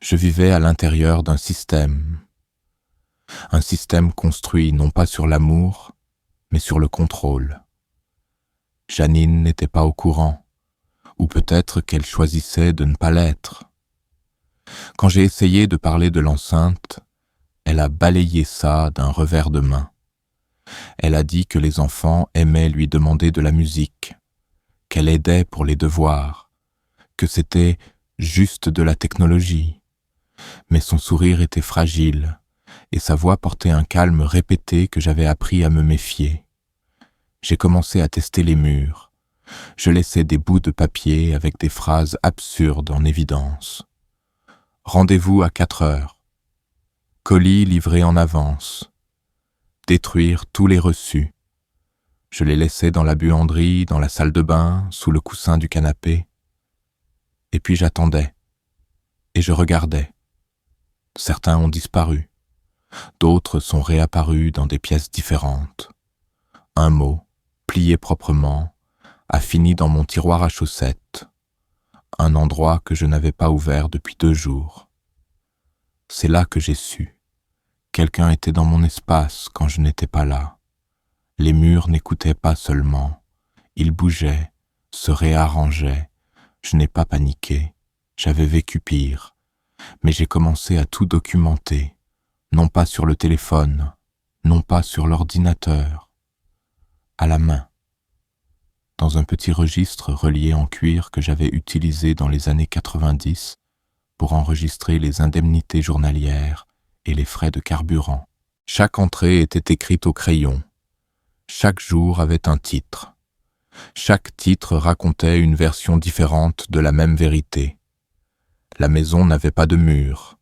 Je vivais à l'intérieur d'un système. Un système construit non pas sur l'amour, mais sur le contrôle. Janine n'était pas au courant, ou peut-être qu'elle choisissait de ne pas l'être. Quand j'ai essayé de parler de l'enceinte, elle a balayé ça d'un revers de main. Elle a dit que les enfants aimaient lui demander de la musique, qu'elle aidait pour les devoirs, que c'était juste de la technologie. Mais son sourire était fragile, et sa voix portait un calme répété que j'avais appris à me méfier. J'ai commencé à tester les murs. Je laissais des bouts de papier avec des phrases absurdes en évidence. Rendez-vous à 4 heures. Colis livré en avance. Détruire tous les reçus. Je les laissais dans la buanderie, dans la salle de bain, sous le coussin du canapé. Et puis j'attendais. Et je regardais. Certains ont disparu. D'autres sont réapparus dans des pièces différentes. Un mot, plié proprement, a fini dans mon tiroir à chaussettes, un endroit que je n'avais pas ouvert depuis 2 jours. C'est là que j'ai su. Quelqu'un était dans mon espace quand je n'étais pas là. Les murs n'écoutaient pas seulement, ils bougeaient, se réarrangeaient. Je n'ai pas paniqué, j'avais vécu pire, mais j'ai commencé à tout documenter, non pas sur le téléphone, non pas sur l'ordinateur, à la main, dans un petit registre relié en cuir que j'avais utilisé dans les années 90 pour enregistrer les indemnités journalières et les frais de carburant. Chaque entrée était écrite au crayon. Chaque jour avait un titre. Chaque titre racontait une version différente de la même vérité. La maison n'avait pas de mur,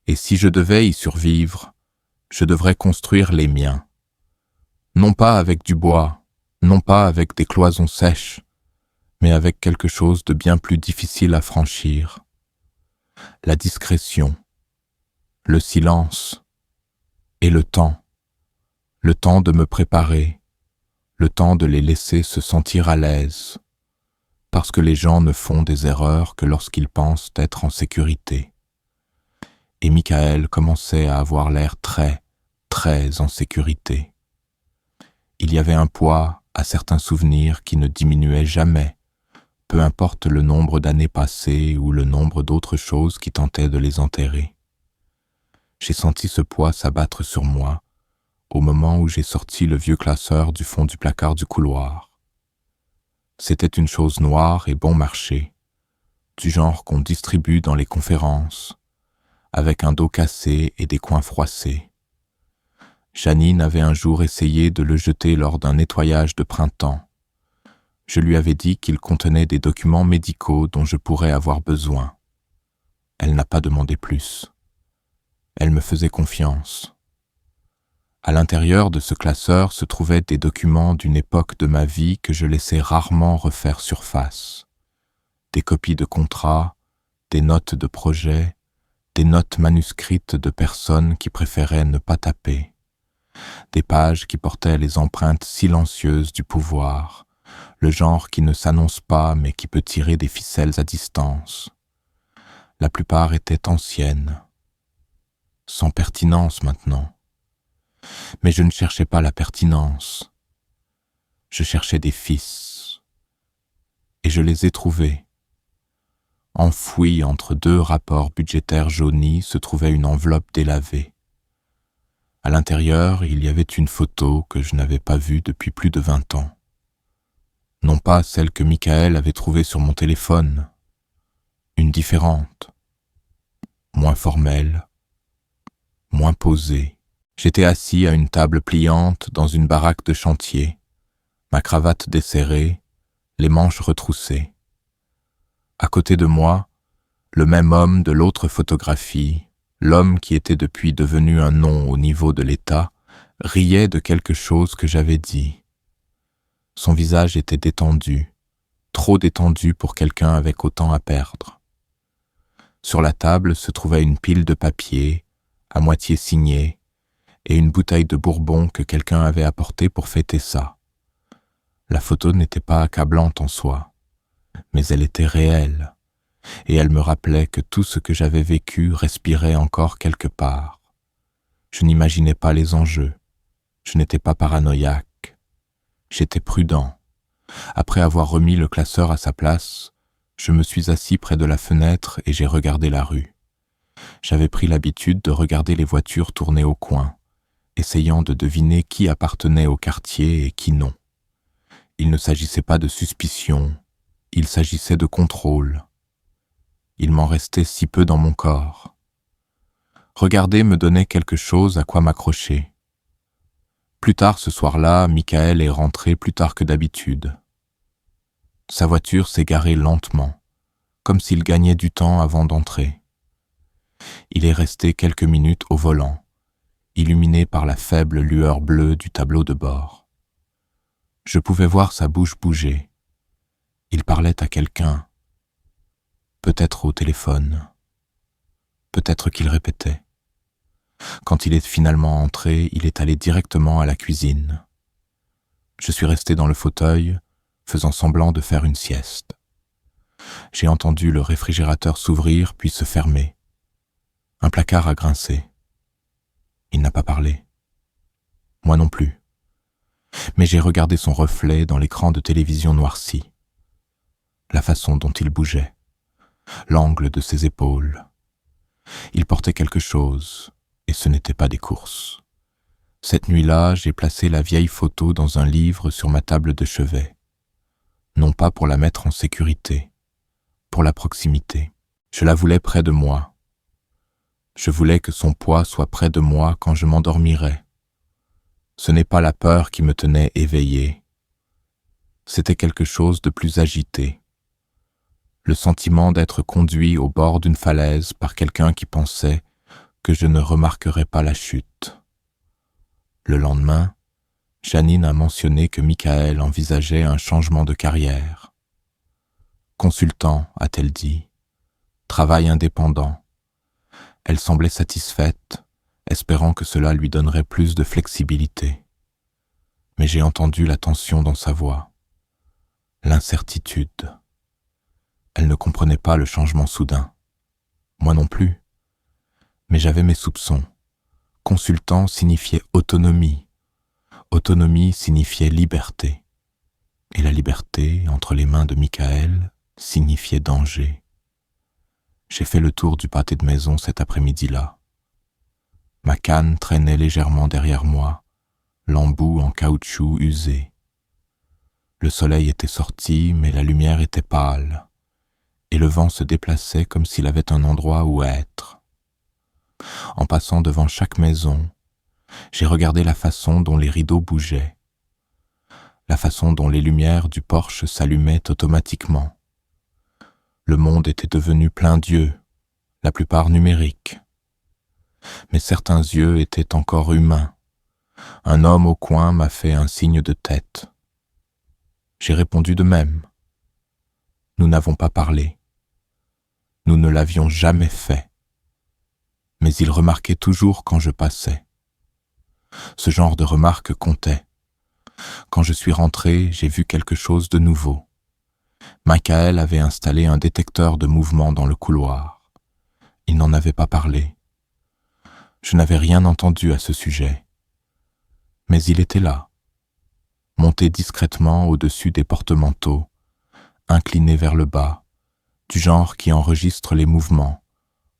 et si je devais y survivre, je devrais construire les miens. Non pas avec du bois, non pas avec des cloisons sèches, mais avec quelque chose de bien plus difficile à franchir. La discrétion, le silence et le temps de me préparer, le temps de les laisser se sentir à l'aise, parce que les gens ne font des erreurs que lorsqu'ils pensent être en sécurité. Et Michael commençait à avoir l'air très, très en sécurité. Il y avait un poids à certains souvenirs qui ne diminuait jamais, peu importe le nombre d'années passées ou le nombre d'autres choses qui tentaient de les enterrer. J'ai senti ce poids s'abattre sur moi au moment où j'ai sorti le vieux classeur du fond du placard du couloir. C'était une chose noire et bon marché, du genre qu'on distribue dans les conférences, avec un dos cassé et des coins froissés. Janine avait un jour essayé de le jeter lors d'un nettoyage de printemps. Je lui avais dit qu'il contenait des documents médicaux dont je pourrais avoir besoin. Elle n'a pas demandé plus. Elle me faisait confiance. À l'intérieur de ce classeur se trouvaient des documents d'une époque de ma vie que je laissais rarement refaire surface. Des copies de contrats, des notes de projet, des notes manuscrites de personnes qui préféraient ne pas taper, des pages qui portaient les empreintes silencieuses du pouvoir, le genre qui ne s'annonce pas mais qui peut tirer des ficelles à distance. La plupart étaient anciennes, sans pertinence maintenant. Mais je ne cherchais pas la pertinence. Je cherchais des fils. Et je les ai trouvés. Enfouie entre 2 rapports budgétaires jaunis se trouvait une enveloppe délavée. À l'intérieur, il y avait une photo que je n'avais pas vue depuis plus de 20 ans. Non pas celle que Michael avait trouvée sur mon téléphone. Une différente. Moins formelle. Moins posée. J'étais assis à une table pliante dans une baraque de chantier, ma cravate desserrée, les manches retroussées. À côté de moi, le même homme de l'autre photographie, l'homme qui était depuis devenu un nom au niveau de l'État, riait de quelque chose que j'avais dit. Son visage était détendu, trop détendu pour quelqu'un avec autant à perdre. Sur la table se trouvait une pile de papier, à moitié signée, et une bouteille de bourbon que quelqu'un avait apportée pour fêter ça. La photo n'était pas accablante en soi, mais elle était réelle, et elle me rappelait que tout ce que j'avais vécu respirait encore quelque part. Je n'imaginais pas les enjeux, je n'étais pas paranoïaque, j'étais prudent. Après avoir remis le classeur à sa place, je me suis assis près de la fenêtre et j'ai regardé la rue. J'avais pris l'habitude de regarder les voitures tourner au coin, essayant de deviner qui appartenait au quartier et qui non. Il ne s'agissait pas de suspicion, il s'agissait de contrôle. Il m'en restait si peu dans mon corps. Regarder me donnait quelque chose à quoi m'accrocher. Plus tard ce soir-là, Michael est rentré plus tard que d'habitude. Sa voiture s'est garée lentement, comme s'il gagnait du temps avant d'entrer. Il est resté quelques minutes au volant, illuminé par la faible lueur bleue du tableau de bord. Je pouvais voir sa bouche bouger. Il parlait à quelqu'un, peut-être au téléphone, peut-être qu'il répétait. Quand il est finalement entré, il est allé directement à la cuisine. Je suis resté dans le fauteuil, faisant semblant de faire une sieste. J'ai entendu le réfrigérateur s'ouvrir puis se fermer. Un placard a grincé. Il n'a pas parlé. Moi non plus. Mais j'ai regardé son reflet dans l'écran de télévision noirci. La façon dont il bougeait, l'angle de ses épaules. Il portait quelque chose, et ce n'était pas des courses. Cette nuit-là, j'ai placé la vieille photo dans un livre sur ma table de chevet. Non pas pour la mettre en sécurité, pour la proximité. Je la voulais près de moi. Je voulais que son poids soit près de moi quand je m'endormirais. Ce n'est pas la peur qui me tenait éveillé. C'était quelque chose de plus agité. Le sentiment d'être conduit au bord d'une falaise par quelqu'un qui pensait que je ne remarquerais pas la chute. Le lendemain, Janine a mentionné que Michael envisageait un changement de carrière. Consultant, a-t-elle dit, travail indépendant. Elle semblait satisfaite, espérant que cela lui donnerait plus de flexibilité. Mais j'ai entendu la tension dans sa voix, l'incertitude. Elle ne comprenait pas le changement soudain. Moi non plus. Mais j'avais mes soupçons. Consultant signifiait autonomie. Autonomie signifiait liberté. Et la liberté, entre les mains de Michael, signifiait danger. J'ai fait le tour du pâté de maison cet après-midi-là. Ma canne traînait légèrement derrière moi, l'embout en caoutchouc usé. Le soleil était sorti, mais la lumière était pâle, et le vent se déplaçait comme s'il avait un endroit où être. En passant devant chaque maison, j'ai regardé la façon dont les rideaux bougeaient, la façon dont les lumières du porche s'allumaient automatiquement. Le monde était devenu plein d'yeux, la plupart numériques. Mais certains yeux étaient encore humains. Un homme au coin m'a fait un signe de tête. J'ai répondu de même. Nous n'avons pas parlé. Nous ne l'avions jamais fait. Mais il remarquait toujours quand je passais. Ce genre de remarque comptait. Quand je suis rentré, j'ai vu quelque chose de nouveau. Michael avait installé un détecteur de mouvement dans le couloir. Il n'en avait pas parlé. Je n'avais rien entendu à ce sujet. Mais il était là, monté discrètement au-dessus des porte-manteaux, incliné vers le bas, du genre qui enregistre les mouvements,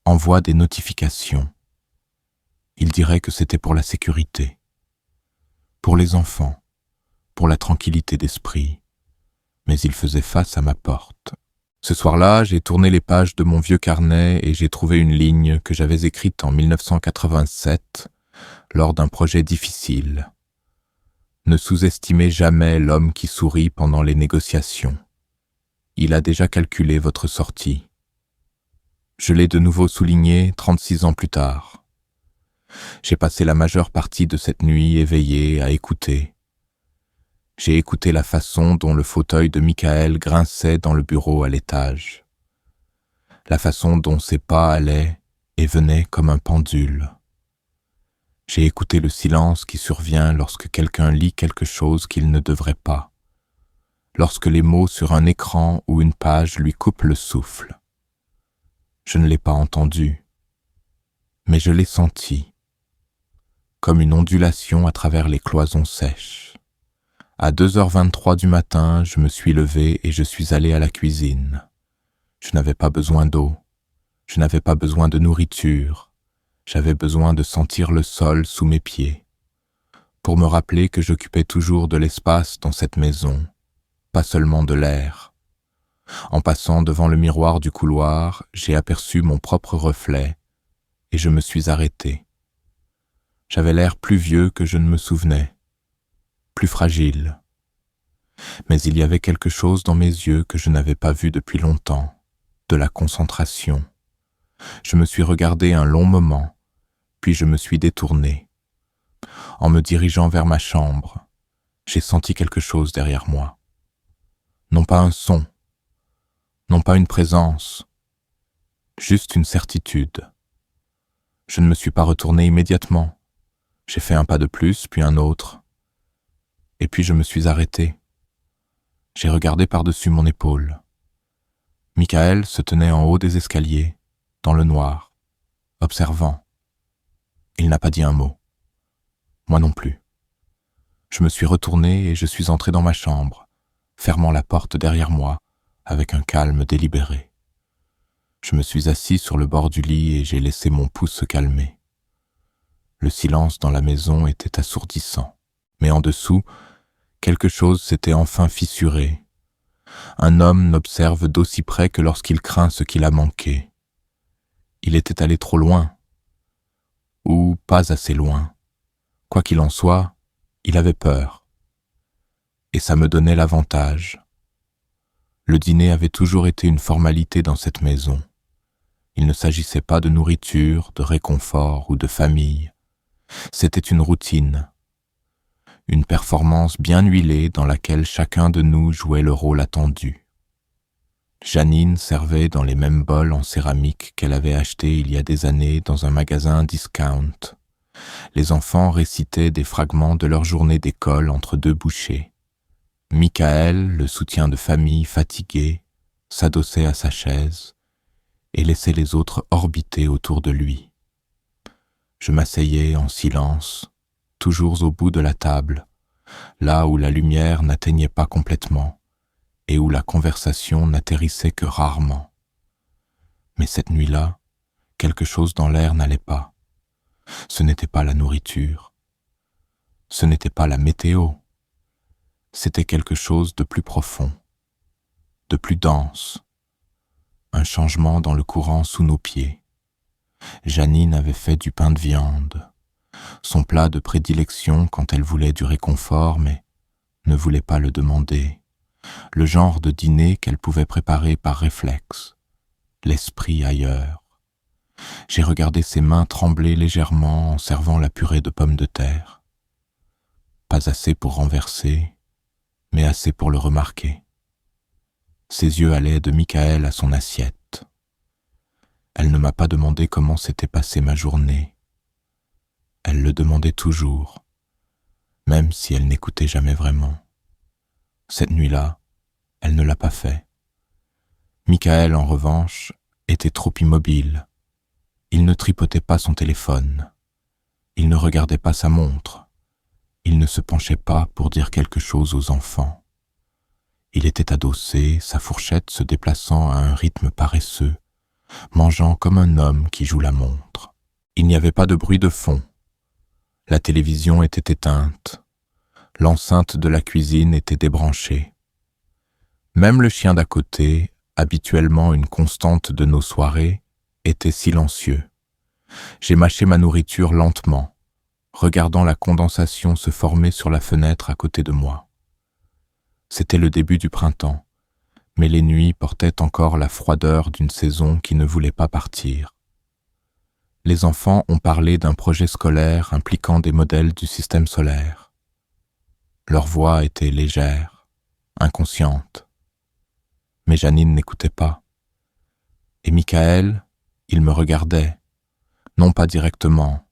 envoie des notifications. Il dirait que c'était pour la sécurité, pour les enfants, pour la tranquillité d'esprit, mais il faisait face à ma porte. Ce soir-là, j'ai tourné les pages de mon vieux carnet et j'ai trouvé une ligne que j'avais écrite en 1987 lors d'un projet difficile. Ne sous-estimez jamais l'homme qui sourit pendant les négociations. Il a déjà calculé votre sortie. Je l'ai de nouveau souligné 36 ans plus tard. J'ai passé la majeure partie de cette nuit éveillé à écouter. J'ai écouté la façon dont le fauteuil de Michael grinçait dans le bureau à l'étage. La façon dont ses pas allaient et venaient comme un pendule. J'ai écouté le silence qui survient lorsque quelqu'un lit quelque chose qu'il ne devrait pas, lorsque les mots sur un écran ou une page lui coupent le souffle. Je ne l'ai pas entendu, mais je l'ai senti, comme une ondulation à travers les cloisons sèches. À 2h23 du matin, je me suis levé et je suis allé à la cuisine. Je n'avais pas besoin d'eau, je n'avais pas besoin de nourriture, j'avais besoin de sentir le sol sous mes pieds, pour me rappeler que j'occupais toujours de l'espace dans cette maison, pas seulement de l'air. En passant devant le miroir du couloir, j'ai aperçu mon propre reflet et je me suis arrêté. J'avais l'air plus vieux que je ne me souvenais, plus fragile. Mais il y avait quelque chose dans mes yeux que je n'avais pas vu depuis longtemps, de la concentration. Je me suis regardé un long moment, puis je me suis détourné. En me dirigeant vers ma chambre, j'ai senti quelque chose derrière moi. Non pas un son, non pas une présence, juste une certitude. Je ne me suis pas retourné immédiatement. J'ai fait un pas de plus, puis un autre. Et puis je me suis arrêté. J'ai regardé par-dessus mon épaule. Michael se tenait en haut des escaliers, dans le noir, observant. Il n'a pas dit un mot. Moi non plus. Je me suis retourné et je suis entré dans ma chambre, fermant la porte derrière moi, avec un calme délibéré. Je me suis assis sur le bord du lit et j'ai laissé mon pouls se calmer. Le silence dans la maison était assourdissant, mais en dessous, quelque chose s'était enfin fissuré. Un homme n'observe d'aussi près que lorsqu'il craint ce qu'il a manqué. Il était allé trop loin, ou pas assez loin. Quoi qu'il en soit, il avait peur. Et ça me donnait l'avantage. Le dîner avait toujours été une formalité dans cette maison. Il ne s'agissait pas de nourriture, de réconfort ou de famille. C'était une routine, une performance bien huilée dans laquelle chacun de nous jouait le rôle attendu. Janine servait dans les mêmes bols en céramique qu'elle avait achetés il y a des années dans un magasin discount. Les enfants récitaient des fragments de leur journée d'école entre deux bouchées. Michael, le soutien de famille fatigué, s'adossait à sa chaise et laissait les autres orbiter autour de lui. Je m'asseyais en silence, toujours au bout de la table, là où la lumière n'atteignait pas complètement et où la conversation n'atterrissait que rarement. Mais cette nuit-là, quelque chose dans l'air n'allait pas. Ce n'était pas la nourriture. Ce n'était pas la météo. C'était quelque chose de plus profond, de plus dense. Un changement dans le courant sous nos pieds. Janine avait fait du pain de viande, son plat de prédilection quand elle voulait du réconfort, mais ne voulait pas le demander. Le genre de dîner qu'elle pouvait préparer par réflexe, l'esprit ailleurs. J'ai regardé ses mains trembler légèrement en servant la purée de pommes de terre. Pas assez pour renverser, mais assez pour le remarquer. Ses yeux allaient de Michael à son assiette. Elle ne m'a pas demandé comment s'était passée ma journée. Elle le demandait toujours, même si elle n'écoutait jamais vraiment. Cette nuit-là, elle ne l'a pas fait. Michael, en revanche, était trop immobile. Il ne tripotait pas son téléphone. Il ne regardait pas sa montre. Il ne se penchait pas pour dire quelque chose aux enfants. Il était adossé, sa fourchette se déplaçant à un rythme paresseux, mangeant comme un homme qui joue la montre. Il n'y avait pas de bruit de fond. La télévision était éteinte. L'enceinte de la cuisine était débranchée. Même le chien d'à côté, habituellement une constante de nos soirées, était silencieux. J'ai mâché ma nourriture lentement, regardant la condensation se former sur la fenêtre à côté de moi. C'était le début du printemps, mais les nuits portaient encore la froideur d'une saison qui ne voulait pas partir. Les enfants ont parlé d'un projet scolaire impliquant des modèles du système solaire. Leur voix était légère, inconsciente. Mais Janine n'écoutait pas. Et Michael, il me regardait. Non pas directement,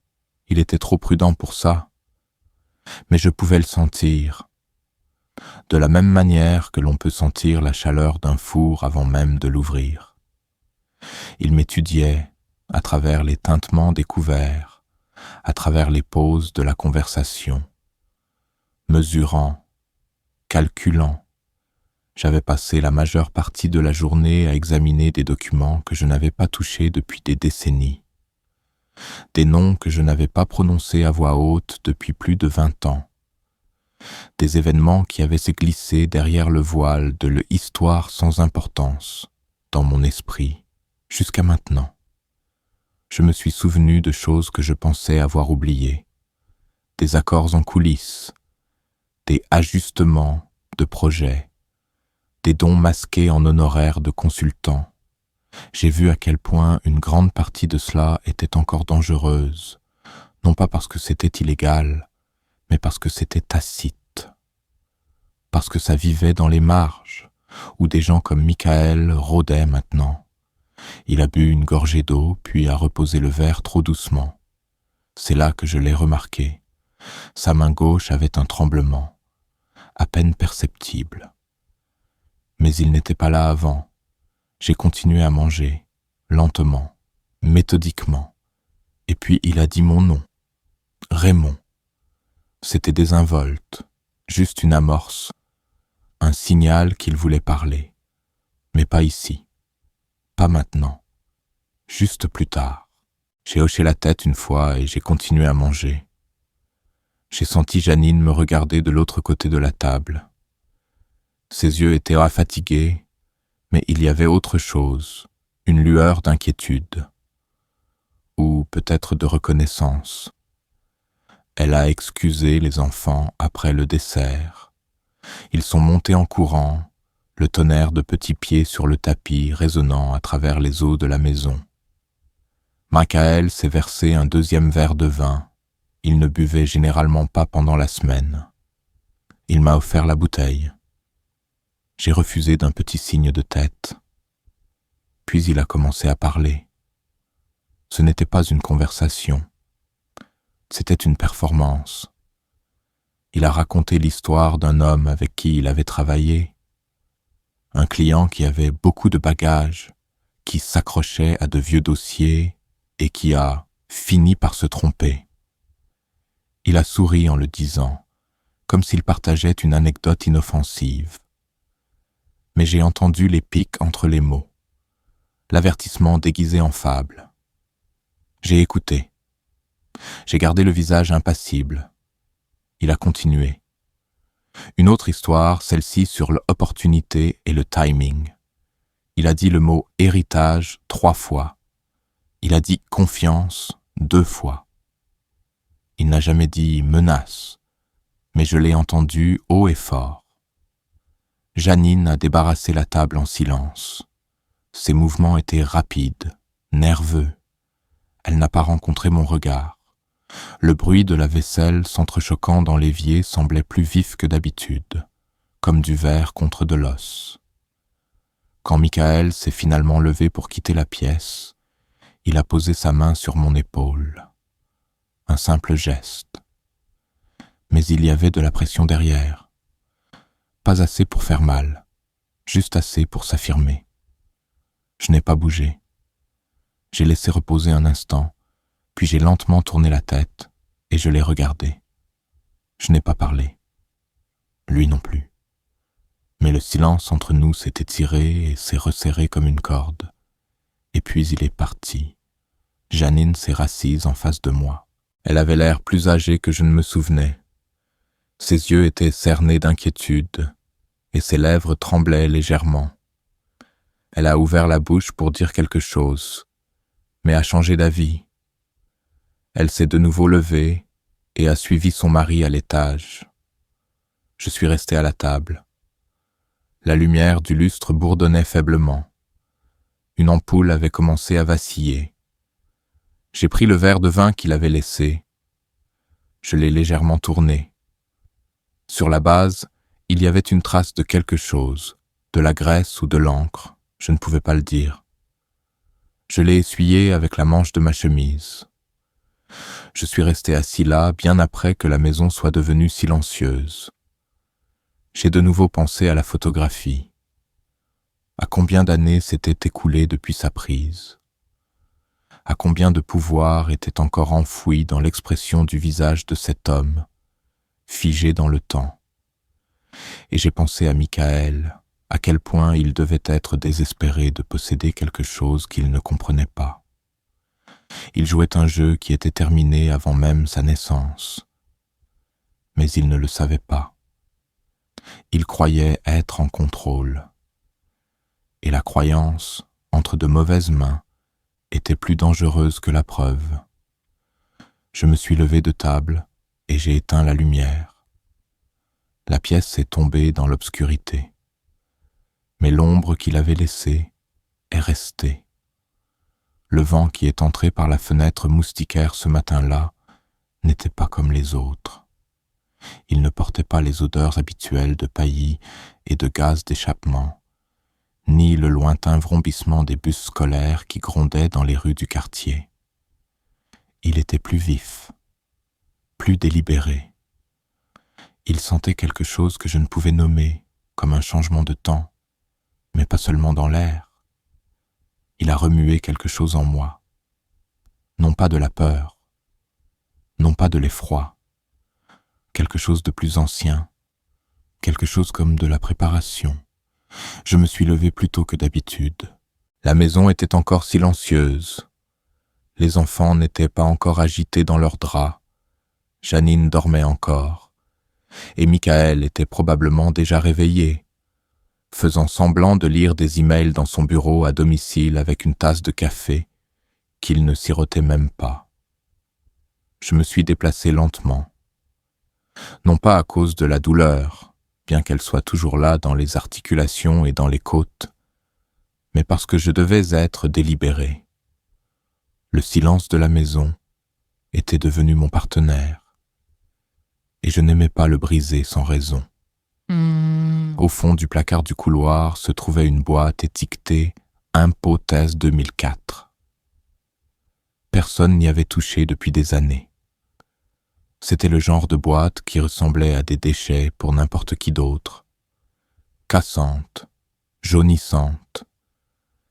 il était trop prudent pour ça. Mais je pouvais le sentir. De la même manière que l'on peut sentir la chaleur d'un four avant même de l'ouvrir. Il m'étudiait à travers les tintements des couverts, à travers les pauses de la conversation, mesurant, calculant. J'avais passé la majeure partie de la journée à examiner des documents que je n'avais pas touchés depuis des décennies, des noms que je n'avais pas prononcés à voix haute depuis plus de 20 ans, des événements qui avaient se glissé derrière le voile de l'histoire sans importance dans mon esprit jusqu'à maintenant. Je me suis souvenu de choses que je pensais avoir oubliées, des accords en coulisses, des ajustements de projets, des dons masqués en honoraires de consultants. J'ai vu à quel point une grande partie de cela était encore dangereuse, non pas parce que c'était illégal, mais parce que c'était tacite. parce que ça vivait dans les marges, où des gens comme Michael rôdaient maintenant. Il a bu une gorgée d'eau, puis a reposé le verre trop doucement. C'est là que je l'ai remarqué. Sa main gauche avait un tremblement, à peine perceptible. Mais il n'était pas là avant. J'ai continué à manger, lentement, méthodiquement. Et puis il a dit mon nom, Raymond. C'était désinvolte, juste une amorce, un signal qu'il voulait parler. Mais pas ici, pas maintenant, juste plus tard. J'ai hoché la tête une fois et j'ai continué à manger. J'ai senti Janine me regarder de l'autre côté de la table. Ses yeux étaient fatigués, mais il y avait autre chose, une lueur d'inquiétude, ou peut-être de reconnaissance. Elle a excusé les enfants après le dessert. Ils sont montés en courant, le tonnerre de petits pieds sur le tapis résonnant à travers les eaux de la maison. Michael s'est versé un deuxième verre de vin. Il ne buvait généralement pas pendant la semaine. Il m'a offert la bouteille. J'ai refusé d'un petit signe de tête. Puis il a commencé à parler. Ce n'était pas une conversation. C'était une performance. Il a raconté l'histoire d'un homme avec qui il avait travaillé. Un client qui avait beaucoup de bagages, qui s'accrochait à de vieux dossiers et qui a fini par se tromper. Il a souri en le disant, comme s'il partageait une anecdote inoffensive. Mais j'ai entendu les pics entre les mots, l'avertissement déguisé en fable. J'ai écouté. J'ai gardé le visage impassible. Il a continué. Une autre histoire, celle-ci sur l'opportunité et le timing. Il a dit le mot héritage 3 fois. Il a dit confiance 2 fois. Il n'a jamais dit menace, mais je l'ai entendu haut et fort. Janine a débarrassé la table en silence. Ses mouvements étaient rapides, nerveux. Elle n'a pas rencontré mon regard. Le bruit de la vaisselle s'entrechoquant dans l'évier semblait plus vif que d'habitude, comme du verre contre de l'os. Quand Michael s'est finalement levé pour quitter la pièce, il a posé sa main sur mon épaule. Un simple geste. Mais il y avait de la pression derrière. Pas assez pour faire mal, juste assez pour s'affirmer. Je n'ai pas bougé. J'ai laissé reposer un instant, puis j'ai lentement tourné la tête et je l'ai regardé. Je n'ai pas parlé. Lui non plus. Mais le silence entre nous s'est étiré et s'est resserré comme une corde. Et puis il est parti. Janine s'est rassise en face de moi. Elle avait l'air plus âgée que je ne me souvenais. Ses yeux étaient cernés d'inquiétude et ses lèvres tremblaient légèrement. Elle a ouvert la bouche pour dire quelque chose, mais a changé d'avis. Elle s'est de nouveau levée et a suivi son mari à l'étage. Je suis resté à la table. La lumière du lustre bourdonnait faiblement. Une ampoule avait commencé à vaciller. J'ai pris le verre de vin qu'il avait laissé. Je l'ai légèrement tourné. Sur la base, il y avait une trace de quelque chose, de la graisse ou de l'encre, je ne pouvais pas le dire. Je l'ai essuyé avec la manche de ma chemise. Je suis resté assis là bien après que la maison soit devenue silencieuse. J'ai de nouveau pensé à la photographie. À combien d'années s'étaient écoulées depuis sa prise? À combien de pouvoir était encore enfoui dans l'expression du visage de cet homme, figé dans le temps? Et j'ai pensé à Michael, à quel point il devait être désespéré de posséder quelque chose qu'il ne comprenait pas. Il jouait un jeu qui était terminé avant même sa naissance. Mais il ne le savait pas. Il croyait être en contrôle. Et la croyance, entre de mauvaises mains, était plus dangereuse que la preuve. Je me suis levé de table et j'ai éteint la lumière. La pièce est tombée dans l'obscurité. Mais l'ombre qu'il avait laissée est restée. Le vent qui est entré par la fenêtre moustiquaire ce matin-là n'était pas comme les autres. Il ne portait pas les odeurs habituelles de paillis et de gaz d'échappement, ni le lointain vrombissement des bus scolaires qui grondaient dans les rues du quartier. Il était plus vif, plus délibéré. Il sentait quelque chose que je ne pouvais nommer, comme un changement de temps, mais pas seulement dans l'air. Il a remué quelque chose en moi. Non pas de la peur, non pas de l'effroi, quelque chose de plus ancien, quelque chose comme de la préparation. Je me suis levé plus tôt que d'habitude. La maison était encore silencieuse. Les enfants n'étaient pas encore agités dans leurs draps. Janine dormait encore. Et Michael était probablement déjà réveillé, faisant semblant de lire des emails dans son bureau à domicile avec une tasse de café qu'il ne sirotait même pas. Je me suis déplacé lentement. Non pas à cause de la douleur, bien qu'elle soit toujours là dans les articulations et dans les côtes, mais parce que je devais être délibéré. Le silence de la maison était devenu mon partenaire, et je n'aimais pas le briser sans raison. Au fond du placard du couloir se trouvait une boîte étiquetée « Impôt Thèse 2004 ». Personne n'y avait touché depuis des années. C'était le genre de boîte qui ressemblait à des déchets pour n'importe qui d'autre. Cassante, jaunissante,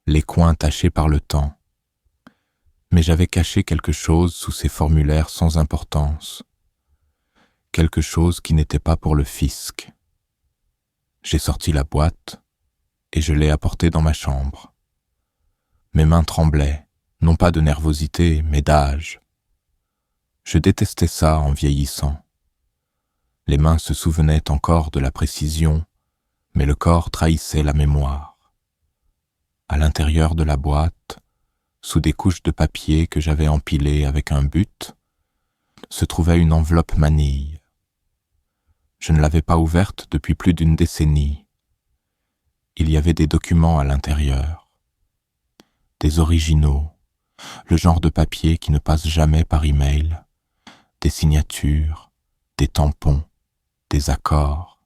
les coins tachés par le temps. Mais j'avais caché quelque chose sous ces formulaires sans importance. Quelque chose qui n'était pas pour le fisc. J'ai sorti la boîte et je l'ai apportée dans ma chambre. Mes mains tremblaient, non pas de nervosité, mais d'âge. Je détestais ça en vieillissant. Les mains se souvenaient encore de la précision, mais le corps trahissait la mémoire. À l'intérieur de la boîte, sous des couches de papier que j'avais empilées avec un but, se trouvait une enveloppe manille. Je ne l'avais pas ouverte depuis plus d'une décennie. Il y avait des documents à l'intérieur, des originaux, le genre de papier qui ne passe jamais par email, des signatures, des tampons, des accords,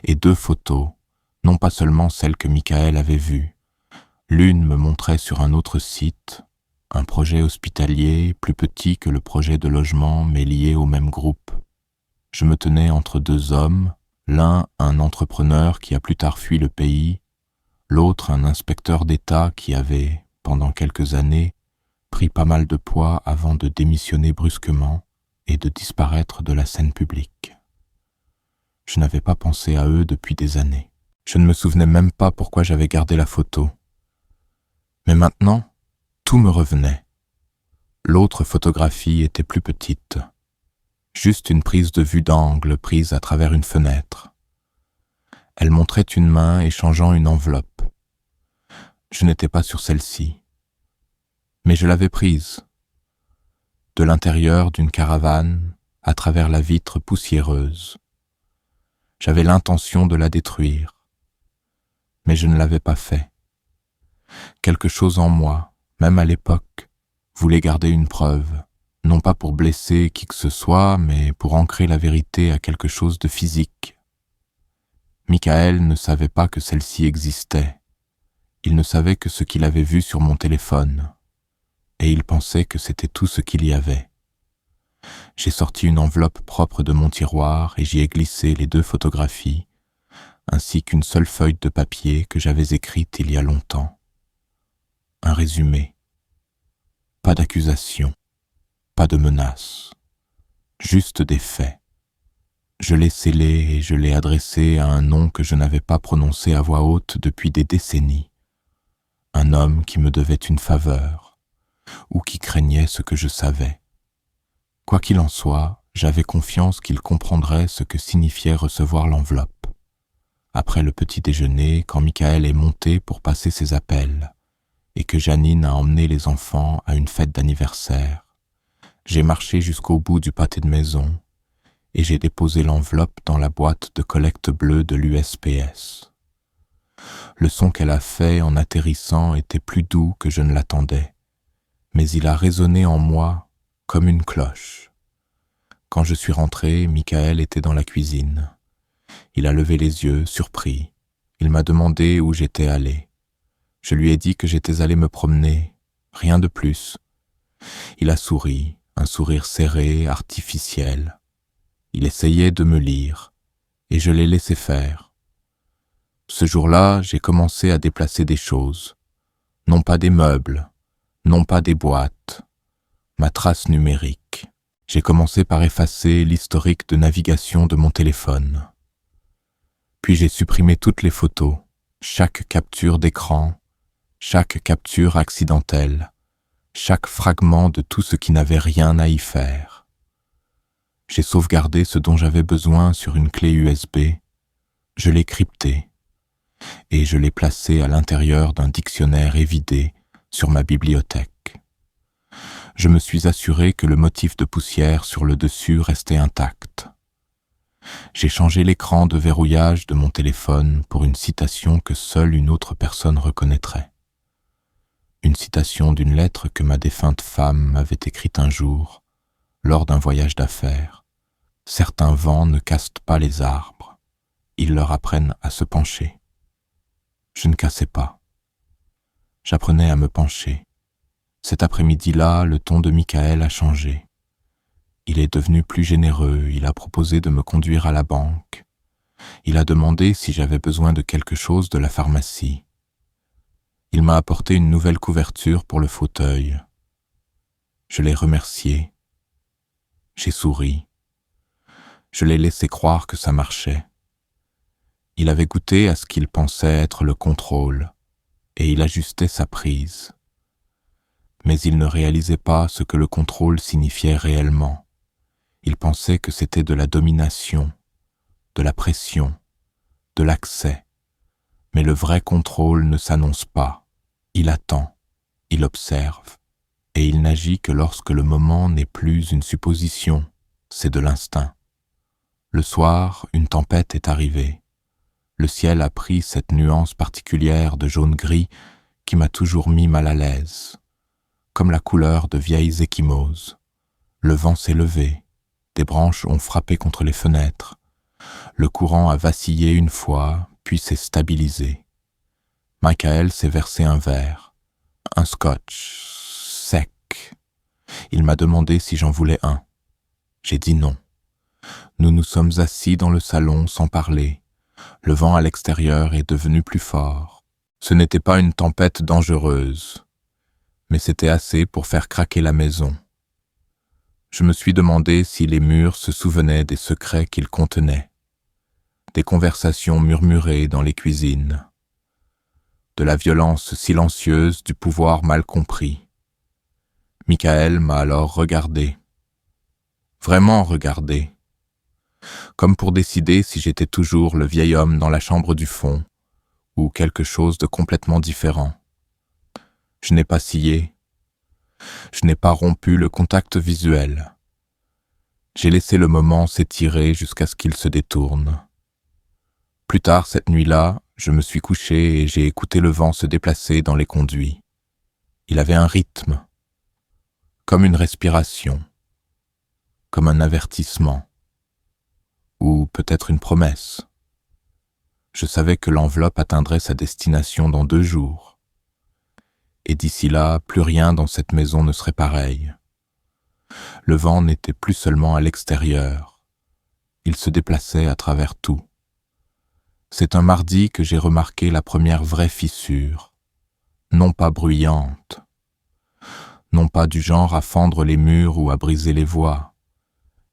et 2 photos, non pas seulement celles que Michael avait vues. L'une me montrait sur un autre site, un projet hospitalier plus petit que le projet de logement mais lié au même groupe. Je me tenais entre 2 hommes, l'un un entrepreneur qui a plus tard fui le pays, l'autre un inspecteur d'État qui avait, pendant quelques années, pris pas mal de poids avant de démissionner brusquement et de disparaître de la scène publique. Je n'avais pas pensé à eux depuis des années. Je ne me souvenais même pas pourquoi j'avais gardé la photo. Mais maintenant, tout me revenait. L'autre photographie était plus petite. Juste une prise de vue d'angle prise à travers une fenêtre. Elle montrait une main échangeant une enveloppe. Je n'étais pas sur celle-ci. Mais je l'avais prise. De l'intérieur d'une caravane, à travers la vitre poussiéreuse. J'avais l'intention de la détruire. Mais je ne l'avais pas fait. Quelque chose en moi, même à l'époque, voulait garder une preuve, non pas pour blesser qui que ce soit, mais pour ancrer la vérité à quelque chose de physique. Michael ne savait pas que celle-ci existait. Il ne savait que ce qu'il avait vu sur mon téléphone, et il pensait que c'était tout ce qu'il y avait. J'ai sorti une enveloppe propre de mon tiroir et j'y ai glissé les 2 photographies, ainsi qu'une seule feuille de papier que j'avais écrite il y a longtemps. Un résumé. Pas d'accusation, pas de menace, juste des faits. Je l'ai scellé et je l'ai adressé à un nom que je n'avais pas prononcé à voix haute depuis des décennies. Un homme qui me devait une faveur, ou qui craignait ce que je savais. Quoi qu'il en soit, j'avais confiance qu'il comprendrait ce que signifiait recevoir l'enveloppe. Après le petit déjeuner, quand Michael est monté pour passer ses appels, et que Janine a emmené les enfants à une fête d'anniversaire, j'ai marché jusqu'au bout du pâté de maison, et j'ai déposé l'enveloppe dans la boîte de collecte bleue de l'USPS. Le son qu'elle a fait en atterrissant était plus doux que je ne l'attendais, mais il a résonné en moi comme une cloche, Quand je suis rentré, Michael était dans la cuisine. Il a levé les yeux, surpris. Il m'a demandé où j'étais allé. Je lui ai dit que j'étais allé me promener, rien de plus. Il a souri, un sourire serré, artificiel. Il essayait de me lire, et je l'ai laissé faire. Ce jour-là, j'ai commencé à déplacer des choses. Non pas des meubles, non pas des boîtes, ma trace numérique. J'ai commencé par effacer l'historique de navigation de mon téléphone. Puis j'ai supprimé toutes les photos, chaque capture d'écran, chaque capture accidentelle, chaque fragment de tout ce qui n'avait rien à y faire. J'ai sauvegardé ce dont j'avais besoin sur une clé USB, je l'ai crypté, et je l'ai placé à l'intérieur d'un dictionnaire évidé sur ma bibliothèque. Je me suis assuré que le motif de poussière sur le dessus restait intact. J'ai changé l'écran de verrouillage de mon téléphone pour une citation que seule une autre personne reconnaîtrait. Une citation d'une lettre que ma défunte femme m'avait écrite un jour, lors d'un voyage d'affaires. Certains vents ne cassent pas les arbres, ils leur apprennent à se pencher. Je ne cassais pas. J'apprenais à me pencher. Cet après-midi-là, le ton de Michael a changé. Il est devenu plus généreux, il a proposé de me conduire à la banque. Il a demandé si j'avais besoin de quelque chose de la pharmacie. Il m'a apporté une nouvelle couverture pour le fauteuil. Je l'ai remercié. J'ai souri. Je l'ai laissé croire que ça marchait. Il avait goûté à ce qu'il pensait être le contrôle, et il ajustait sa prise. Mais il ne réalisait pas ce que le contrôle signifiait réellement. Il pensait que c'était de la domination, de la pression, de l'accès. Mais le vrai contrôle ne s'annonce pas. Il attend, il observe, et il n'agit que lorsque le moment n'est plus une supposition, c'est de l'instinct. Le soir, une tempête est arrivée. Le ciel a pris cette nuance particulière de jaune-gris qui m'a toujours mis mal à l'aise, comme la couleur de vieilles échymoses. Le vent s'est levé. Des branches ont frappé contre les fenêtres. Le courant a vacillé une fois, puis s'est stabilisé. Michael s'est versé un verre, un scotch, sec. Il m'a demandé si j'en voulais un. J'ai dit non. Nous nous sommes assis dans le salon sans parler. Le vent à l'extérieur est devenu plus fort. Ce n'était pas une tempête dangereuse, mais c'était assez pour faire craquer la maison. Je me suis demandé si les murs se souvenaient des secrets qu'ils contenaient, des conversations murmurées dans les cuisines, de la violence silencieuse du pouvoir mal compris. Michael m'a alors regardé, vraiment regardé, comme pour décider si j'étais toujours le vieil homme dans la chambre du fond ou quelque chose de complètement différent. Je n'ai pas scié. Je n'ai pas rompu le contact visuel. J'ai laissé le moment s'étirer jusqu'à ce qu'il se détourne. Plus tard cette nuit-là, je me suis couché et j'ai écouté le vent se déplacer dans les conduits. Il avait un rythme, comme une respiration, comme un avertissement, ou peut-être une promesse. Je savais que l'enveloppe atteindrait sa destination dans 2 jours. Et d'ici là, plus rien dans cette maison ne serait pareil. Le vent n'était plus seulement à l'extérieur, il se déplaçait à travers tout. C'est un mardi que j'ai remarqué la première vraie fissure, non pas bruyante, non pas du genre à fendre les murs ou à briser les voies,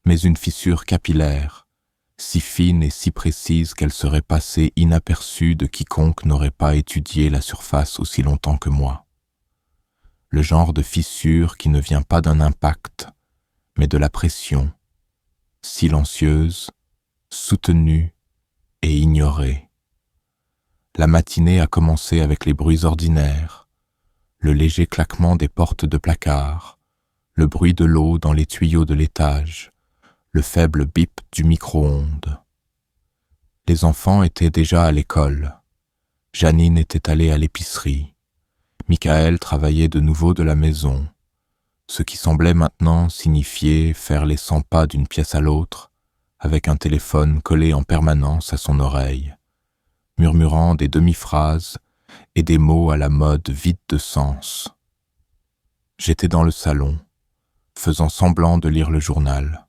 mais une fissure capillaire, si fine et si précise qu'elle serait passée inaperçue de quiconque n'aurait pas étudié la surface aussi longtemps que moi. Le genre de fissure qui ne vient pas d'un impact, mais de la pression, silencieuse, soutenue et ignorée. La matinée a commencé avec les bruits ordinaires, le léger claquement des portes de placard, le bruit de l'eau dans les tuyaux de l'étage, le faible bip du micro-ondes. Les enfants étaient déjà à l'école. Janine était allée à l'épicerie. Michael travaillait de nouveau de la maison. ce qui semblait maintenant signifier faire les 100 pas d'une pièce à l'autre, avec un téléphone collé en permanence à son oreille, murmurant des demi-phrases et des mots à la mode vides de sens. J'étais dans le salon, faisant semblant de lire le journal.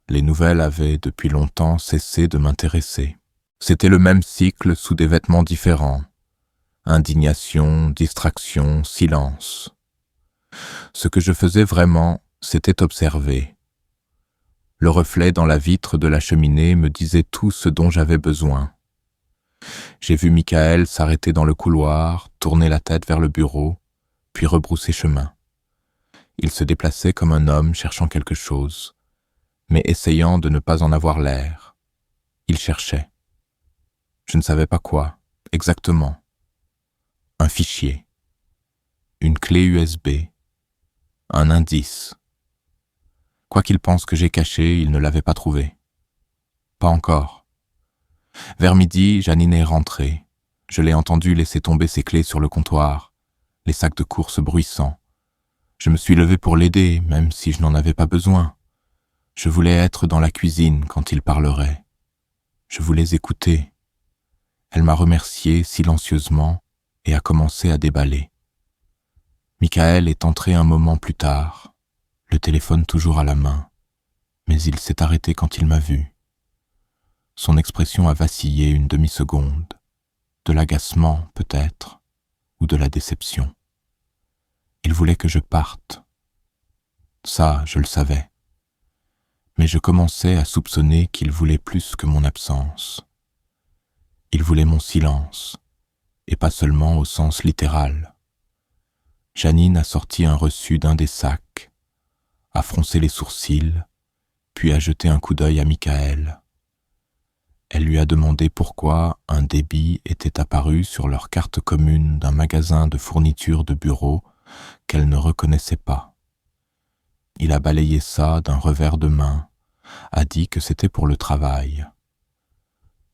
Les nouvelles avaient depuis longtemps cessé de m'intéresser. C'était le même cycle sous des vêtements différents. Indignation, distraction, silence. Ce que je faisais vraiment, c'était observer. Le reflet dans la vitre de la cheminée me disait tout ce dont j'avais besoin. J'ai vu Michael s'arrêter dans le couloir, tourner la tête vers le bureau, puis rebrousser chemin. Il se déplaçait comme un homme cherchant quelque chose, mais essayant de ne pas en avoir l'air. Il cherchait. Je ne savais pas quoi, exactement. Un fichier, une clé USB, un indice. Quoi qu'il pense que j'ai caché, il ne l'avait pas trouvé. Pas encore. Vers midi, Janine est rentrée. Je l'ai entendue laisser tomber ses clés sur le comptoir, les sacs de course bruissants. Je me suis levé pour l'aider, même si je n'en avais pas besoin. Je voulais être dans la cuisine quand il parlerait. Je voulais écouter. Elle m'a remercié silencieusement et a commencé à déballer. Michael est entré un moment plus tard, le téléphone toujours à la main, mais il s'est arrêté quand il m'a vu. Son expression a vacillé une demi-seconde, de l'agacement peut-être, ou de la déception. Il voulait que je parte. Ça, je le savais. Mais je commençais à soupçonner qu'il voulait plus que mon absence. Il voulait mon silence, et pas seulement au sens littéral. Janine a sorti un reçu d'un des sacs, a froncé les sourcils, puis a jeté un coup d'œil à Michael. Elle lui a demandé pourquoi un débit était apparu sur leur carte commune d'un magasin de fournitures de bureau qu'elle ne reconnaissait pas. Il a balayé ça d'un revers de main, a dit que c'était pour le travail.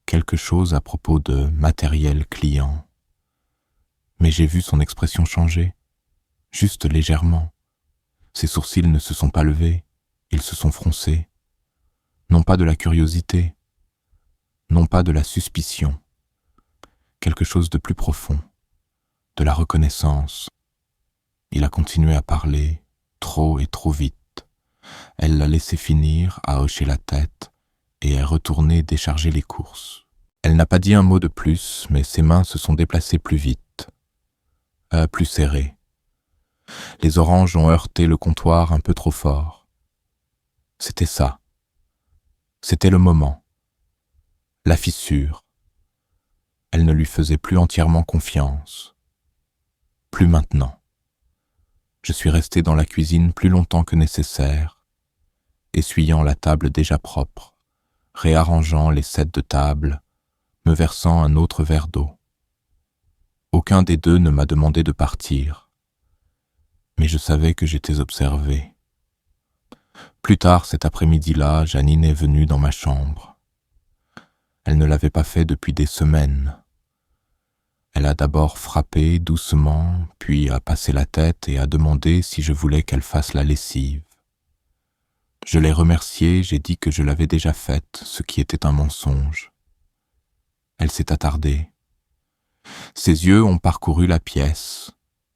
Quelque chose à propos de matériel client. Mais j'ai vu son expression changer, juste légèrement. Ses sourcils ne se sont pas levés, ils se sont froncés. Non pas de la curiosité, non pas de la suspicion, quelque chose de plus profond, de la reconnaissance. Il a continué à parler, trop et trop vite. Elle l'a laissé finir, a hoché la tête et est retournée décharger les courses. Elle n'a pas dit un mot de plus, mais ses mains se sont déplacées plus vite, plus serrées. Les oranges ont heurté le comptoir un peu trop fort. C'était ça. C'était le moment. La fissure. Elle ne lui faisait plus entièrement confiance. Plus maintenant. Je suis resté dans la cuisine plus longtemps que nécessaire, essuyant la table déjà propre, réarrangeant les sets de table, me versant un autre verre d'eau. Aucun des deux ne m'a demandé de partir, mais je savais que j'étais observé. Plus tard cet après-midi-là, Janine est venue dans ma chambre. Elle ne l'avait pas fait depuis des semaines. Elle a d'abord frappé doucement, puis a passé la tête et a demandé si je voulais qu'elle fasse la lessive. Je l'ai remerciée, j'ai dit que je l'avais déjà faite, ce qui était un mensonge. Elle s'est attardée. Ses yeux ont parcouru la pièce,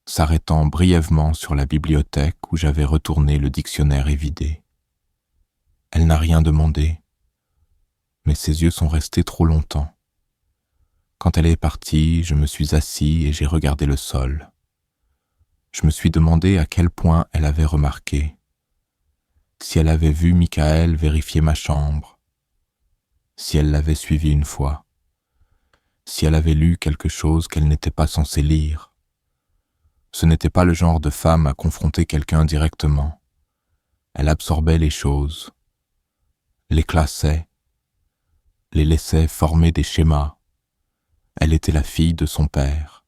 s'arrêtant brièvement sur la bibliothèque où j'avais retourné le dictionnaire évidé. Elle n'a rien demandé, mais ses yeux sont restés trop longtemps. Quand elle est partie, je me suis assis et j'ai regardé le sol. Je me suis demandé à quel point elle avait remarqué. Si elle avait vu Michael vérifier ma chambre, si elle l'avait suivi une fois, si elle avait lu quelque chose qu'elle n'était pas censée lire. Ce n'était pas le genre de femme à confronter quelqu'un directement. Elle absorbait les choses, les classait, les laissait former des schémas. Elle était la fille de son père.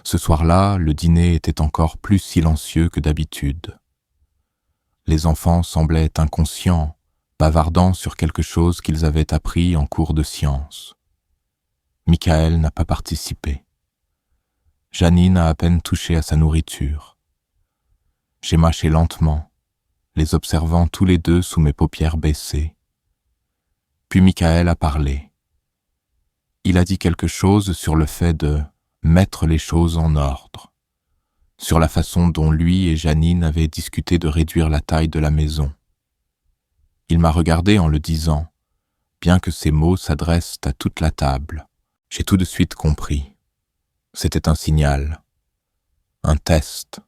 Ce soir-là, le dîner était encore plus silencieux que d'habitude. Les enfants semblaient inconscients, bavardant sur quelque chose qu'ils avaient appris en cours de sciences. Michael n'a pas participé. Janine a à peine touché à sa nourriture. J'ai mâché lentement, les observant tous les deux sous mes paupières baissées. Puis Michael a parlé. Il a dit quelque chose sur le fait de mettre les choses en ordre, sur la façon dont lui et Janine avaient discuté de réduire la taille de la maison. Il m'a regardé en le disant, bien que ces mots s'adressent à toute la table. J'ai tout de suite compris. C'était un signal, un test.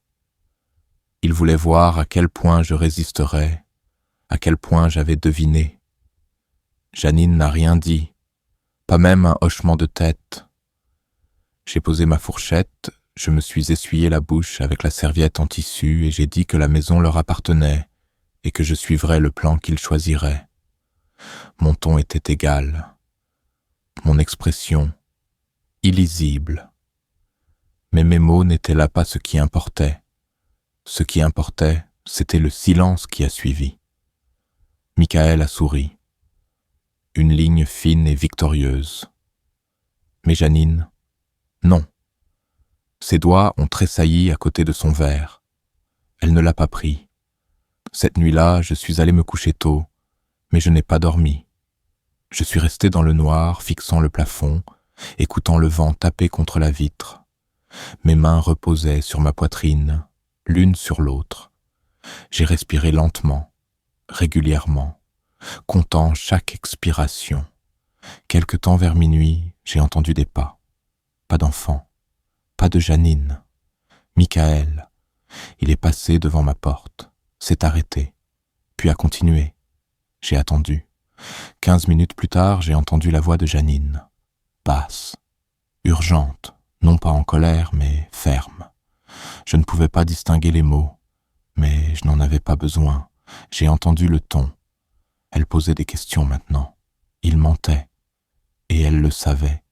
Il voulait voir à quel point je résisterais, à quel point j'avais deviné. Janine n'a rien dit, pas même un hochement de tête. J'ai posé ma fourchette, je me suis essuyé la bouche avec la serviette en tissu et j'ai dit que la maison leur appartenait et que je suivrais le plan qu'ils choisiraient. Mon ton était égal, mon expression illisible. Mais mes mots n'étaient là pas ce qui importait. Ce qui importait, c'était le silence qui a suivi. Michael a souri. Une ligne fine et victorieuse. Mais Janine, non. Ses doigts ont tressailli à côté de son verre. Elle ne l'a pas pris. Cette nuit-là, je suis allé me coucher tôt, mais je n'ai pas dormi. Je suis resté dans le noir, fixant le plafond, écoutant le vent taper contre la vitre. Mes mains reposaient sur ma poitrine, l'une sur l'autre. J'ai respiré lentement, régulièrement, comptant chaque expiration. Quelque temps vers minuit, j'ai entendu des pas. Pas d'enfant, pas de Janine. Michael, il est passé devant ma porte, s'est arrêté, puis a continué. J'ai attendu. 15 minutes plus tard, j'ai entendu la voix de Janine, basse, urgente, non pas en colère, mais ferme. Je ne pouvais pas distinguer les mots, mais je n'en avais pas besoin. J'ai entendu le ton. Elle posait des questions maintenant. Il mentait. Et elle le savait.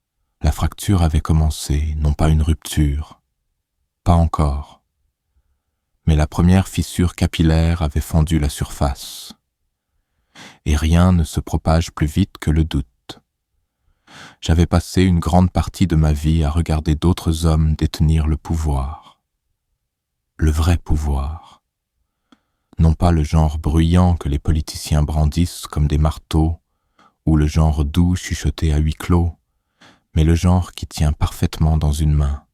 La fracture avait commencé, non pas une rupture. Pas encore. Mais la première fissure capillaire avait fendu la surface. Et rien ne se propage plus vite que le doute. J'avais passé une grande partie de ma vie à regarder d'autres hommes détenir le pouvoir. Le vrai pouvoir. Non pas le genre bruyant que les politiciens brandissent comme des marteaux, ou le genre doux chuchoté à huis clos, mais le genre qui tient parfaitement dans une main,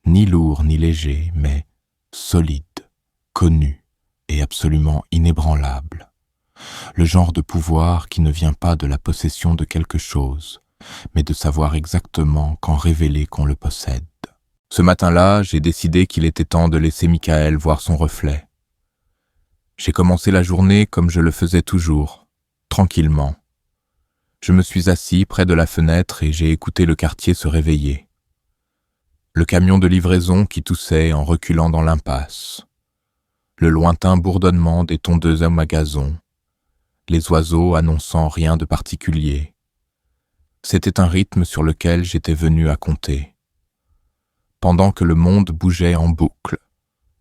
ni lourd ni léger, mais solide, connu et absolument inébranlable. Le genre de pouvoir qui ne vient pas de la possession de quelque chose, mais de savoir exactement quand révéler qu'on le possède. Ce matin-là, j'ai décidé qu'il était temps de laisser Michael voir son reflet. J'ai commencé la journée comme je le faisais toujours, tranquillement. Je me suis assis près de la fenêtre et j'ai écouté le quartier se réveiller. Le camion de livraison qui toussait en reculant dans l'impasse. Le lointain bourdonnement des tondeuses à gazon. Les oiseaux annonçant rien de particulier. C'était un rythme sur lequel j'étais venu à compter. Pendant que le monde bougeait en boucle,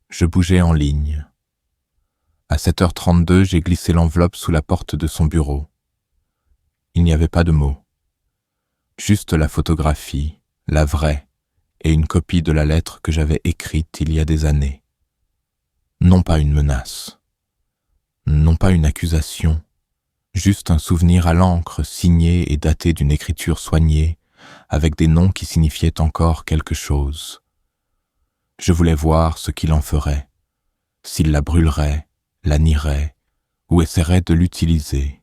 je bougeais en ligne. À 7h32, j'ai glissé l'enveloppe sous la porte de son bureau. Il n'y avait pas de mots. Juste la photographie, la vraie, et une copie de la lettre que j'avais écrite il y a des années. Non pas une menace, non pas une accusation, juste un souvenir à l'encre signé et daté d'une écriture soignée, avec des noms qui signifiaient encore quelque chose. Je voulais voir ce qu'il en ferait, s'il la brûlerait, la nierait, ou essaierait de l'utiliser.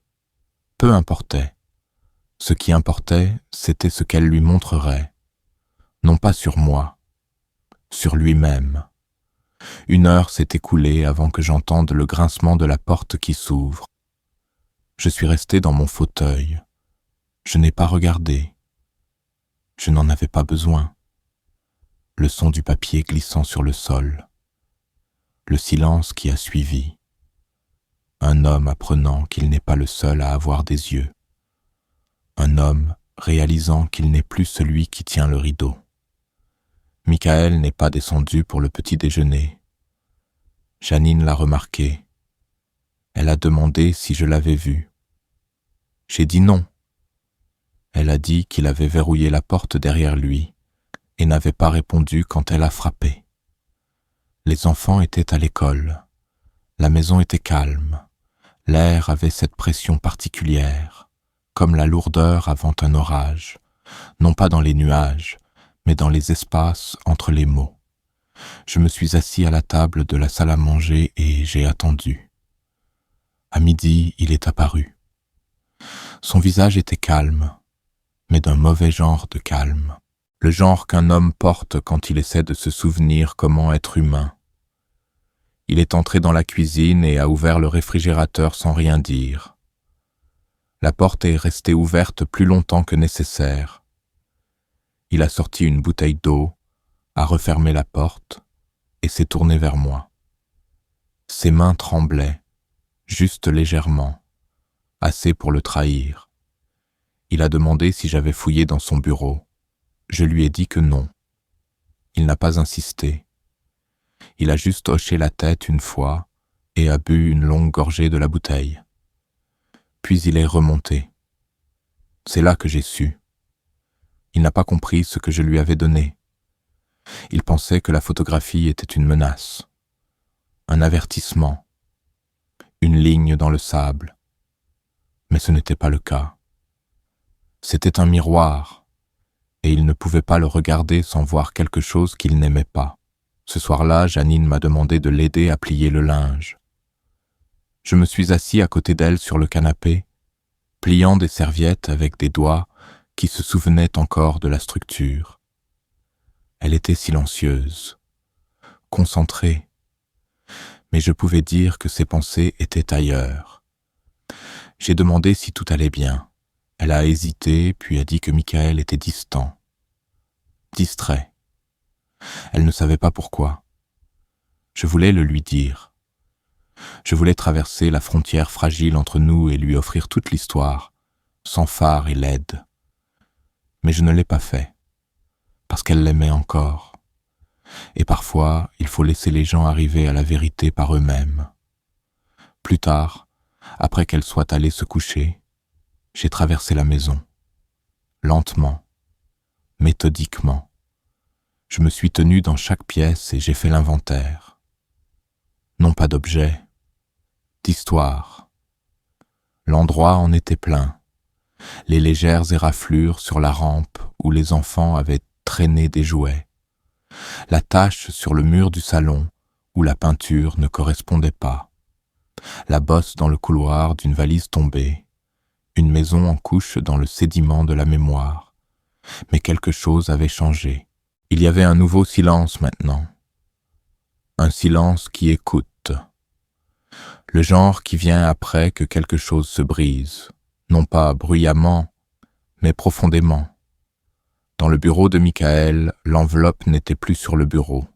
Peu importait. Ce qui importait, c'était ce qu'elle lui montrerait, non pas sur moi, sur lui-même. 1 heure s'est écoulée avant que j'entende le grincement de la porte qui s'ouvre. Je suis resté dans mon fauteuil. Je n'ai pas regardé. Je n'en avais pas besoin. Le son du papier glissant sur le sol. Le silence qui a suivi. Un homme apprenant qu'il n'est pas le seul à avoir des yeux. Un homme réalisant qu'il n'est plus celui qui tient le rideau. Michael n'est pas descendu pour le petit déjeuner. Janine l'a remarqué. Elle a demandé si je l'avais vu. J'ai dit non. Elle a dit qu'il avait verrouillé la porte derrière lui et n'avait pas répondu quand elle a frappé. Les enfants étaient à l'école. La maison était calme. L'air avait cette pression particulière, comme la lourdeur avant un orage, non pas dans les nuages, mais dans les espaces entre les mots. Je me suis assis à la table de la salle à manger et j'ai attendu. À midi, il est apparu. Son visage était calme, mais d'un mauvais genre de calme. Le genre qu'un homme porte quand il essaie de se souvenir comment être humain. Il est entré dans la cuisine et a ouvert le réfrigérateur sans rien dire. La porte est restée ouverte plus longtemps que nécessaire. Il a sorti une bouteille d'eau, a refermé la porte et s'est tourné vers moi. Ses mains tremblaient, juste légèrement, assez pour le trahir. Il a demandé si j'avais fouillé dans son bureau. Je lui ai dit que non. Il n'a pas insisté. Il a juste hoché la tête une fois et a bu une longue gorgée de la bouteille. Puis il est remonté. C'est là que j'ai su. Il n'a pas compris ce que je lui avais donné. Il pensait que la photographie était une menace, un avertissement, une ligne dans le sable. Mais ce n'était pas le cas. C'était un miroir, et il ne pouvait pas le regarder sans voir quelque chose qu'il n'aimait pas. Ce soir-là, Janine m'a demandé de l'aider à plier le linge. Je me suis assis à côté d'elle sur le canapé, pliant des serviettes avec des doigts qui se souvenaient encore de la structure. Elle était silencieuse, concentrée, mais je pouvais dire que ses pensées étaient ailleurs. J'ai demandé si tout allait bien. Elle a hésité, puis a dit que Michael était distant, distrait. Elle ne savait pas pourquoi. Je voulais le lui dire. Je voulais traverser la frontière fragile entre nous et lui offrir toute l'histoire, sans phare et laide. Mais je ne l'ai pas fait, parce qu'elle l'aimait encore. Et parfois, il faut laisser les gens arriver à la vérité par eux-mêmes. Plus tard, après qu'elle soit allée se coucher, j'ai traversé la maison, lentement, méthodiquement. Je me suis tenu dans chaque pièce et j'ai fait l'inventaire. Non pas d'objets, d'histoire. L'endroit en était plein. Les légères éraflures sur la rampe où les enfants avaient traîné des jouets. La tache sur le mur du salon où la peinture ne correspondait pas. La bosse dans le couloir d'une valise tombée. Une maison en couche dans le sédiment de la mémoire. Mais quelque chose avait changé. Il y avait un nouveau silence maintenant. Un silence qui écoute. Le genre qui vient après que quelque chose se brise. Non pas bruyamment, mais profondément. Dans le bureau de Michael, l'enveloppe n'était plus sur le bureau.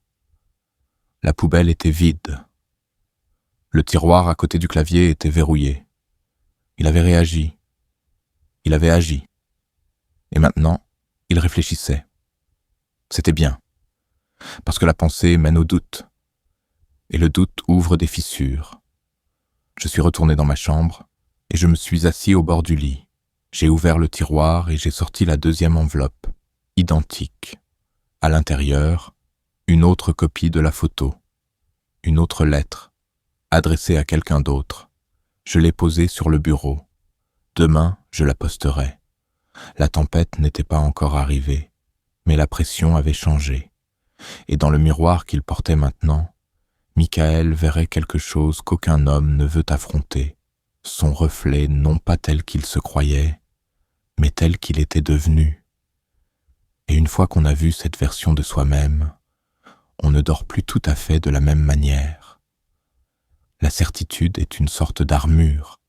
La poubelle était vide. Le tiroir à côté du clavier était verrouillé. Il avait réagi. Il avait agi. Et maintenant, il réfléchissait. C'était bien, parce que la pensée mène au doute, et le doute ouvre des fissures. Je suis retourné dans ma chambre, et je me suis assis au bord du lit. J'ai ouvert le tiroir et j'ai sorti la deuxième enveloppe, identique. À l'intérieur, une autre copie de la photo, une autre lettre, adressée à quelqu'un d'autre. Je l'ai posée sur le bureau. Demain, je la posterai. La tempête n'était pas encore arrivée, mais la pression avait changé. Et dans le miroir qu'il portait maintenant, Michael verrait quelque chose qu'aucun homme ne veut affronter, son reflet non pas tel qu'il se croyait, mais tel qu'il était devenu. Et une fois qu'on a vu cette version de soi-même, on ne dort plus tout à fait de la même manière. La certitude est une sorte d'armure.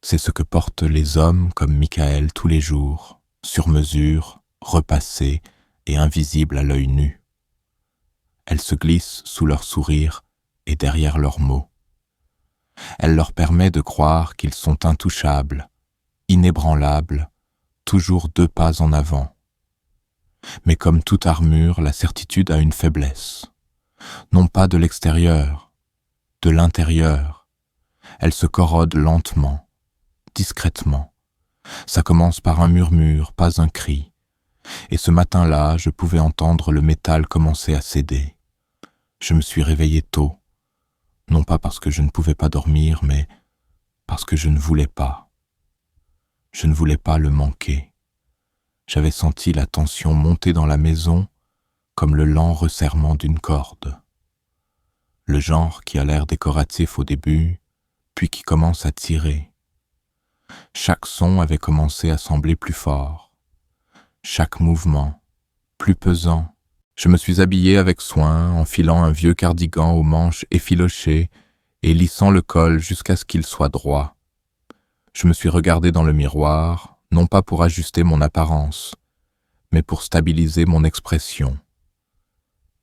C'est ce que portent les hommes comme Michael tous les jours, sur mesure, repassée et invisible à l'œil nu. Elle se glisse sous leur sourire et derrière leurs mots. Elle leur permet de croire qu'ils sont intouchables, inébranlables, toujours 2 pas en avant. Mais comme toute armure, la certitude a une faiblesse. Non pas de l'extérieur, de l'intérieur. Elle se corrode lentement, discrètement. Ça commence par un murmure, pas un cri. Et ce matin-là, je pouvais entendre le métal commencer à céder. Je me suis réveillé tôt, non pas parce que je ne pouvais pas dormir, mais parce que je ne voulais pas. Je ne voulais pas le manquer. J'avais senti la tension monter dans la maison comme le lent resserrement d'une corde. Le genre qui a l'air décoratif au début, puis qui commence à tirer. Chaque son avait commencé à sembler plus fort. Chaque mouvement, plus pesant. Je me suis habillé avec soin, enfilant un vieux cardigan aux manches effilochées et lissant le col jusqu'à ce qu'il soit droit. Je me suis regardé dans le miroir, non pas pour ajuster mon apparence, mais pour stabiliser mon expression.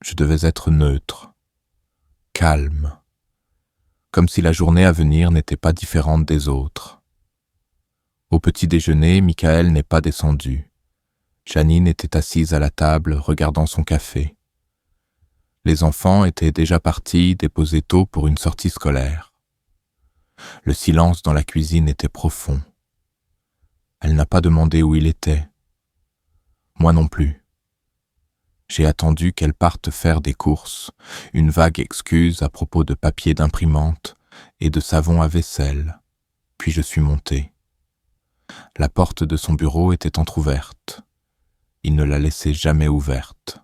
Je devais être neutre, calme, comme si la journée à venir n'était pas différente des autres. Au petit déjeuner, Michael n'est pas descendu. Janine était assise à la table, regardant son café. Les enfants étaient déjà partis, déposés tôt pour une sortie scolaire. Le silence dans la cuisine était profond. Elle n'a pas demandé où il était. Moi non plus. J'ai attendu qu'elle parte faire des courses, une vague excuse à propos de papier d'imprimante et de savon à vaisselle, puis je suis monté. La porte de son bureau était entr'ouverte. Il ne la laissait jamais ouverte.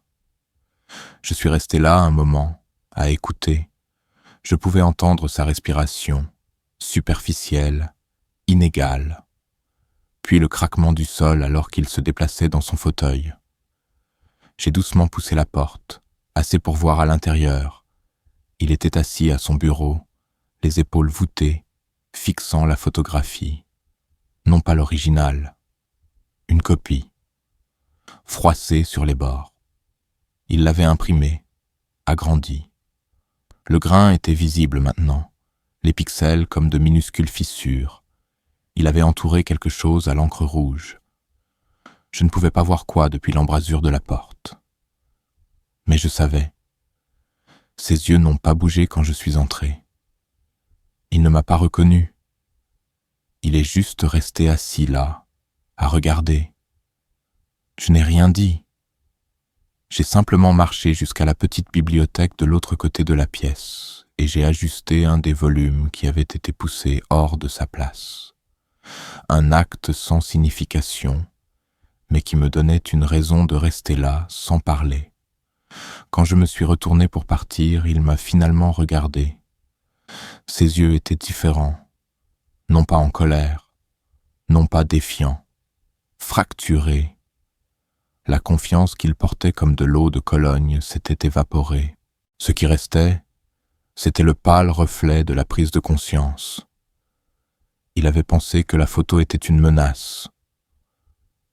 Je suis resté là un moment, à écouter. Je pouvais entendre sa respiration, superficielle, inégale, puis le craquement du sol alors qu'il se déplaçait dans son fauteuil. J'ai doucement poussé la porte, assez pour voir à l'intérieur. Il était assis à son bureau, les épaules voûtées, fixant la photographie. Non pas l'original, une copie, froissée sur les bords. Il l'avait imprimée, agrandie. Le grain était visible maintenant, les pixels comme de minuscules fissures. Il avait entouré quelque chose à l'encre rouge. Je ne pouvais pas voir quoi depuis l'embrasure de la porte. Mais je savais. Ses yeux n'ont pas bougé quand je suis entré. Il ne m'a pas reconnu. Il est juste resté assis là, à regarder. Je n'ai rien dit. J'ai simplement marché jusqu'à la petite bibliothèque de l'autre côté de la pièce et j'ai ajusté un des volumes qui avait été poussé hors de sa place. Un acte sans signification, mais qui me donnait une raison de rester là sans parler. Quand je me suis retourné pour partir, il m'a finalement regardé. Ses yeux étaient différents, non pas en colère, non pas défiants, fracturés. La confiance qu'il portait comme de l'eau de Cologne s'était évaporée. Ce qui restait, c'était le pâle reflet de la prise de conscience. Il avait pensé que la photo était une menace,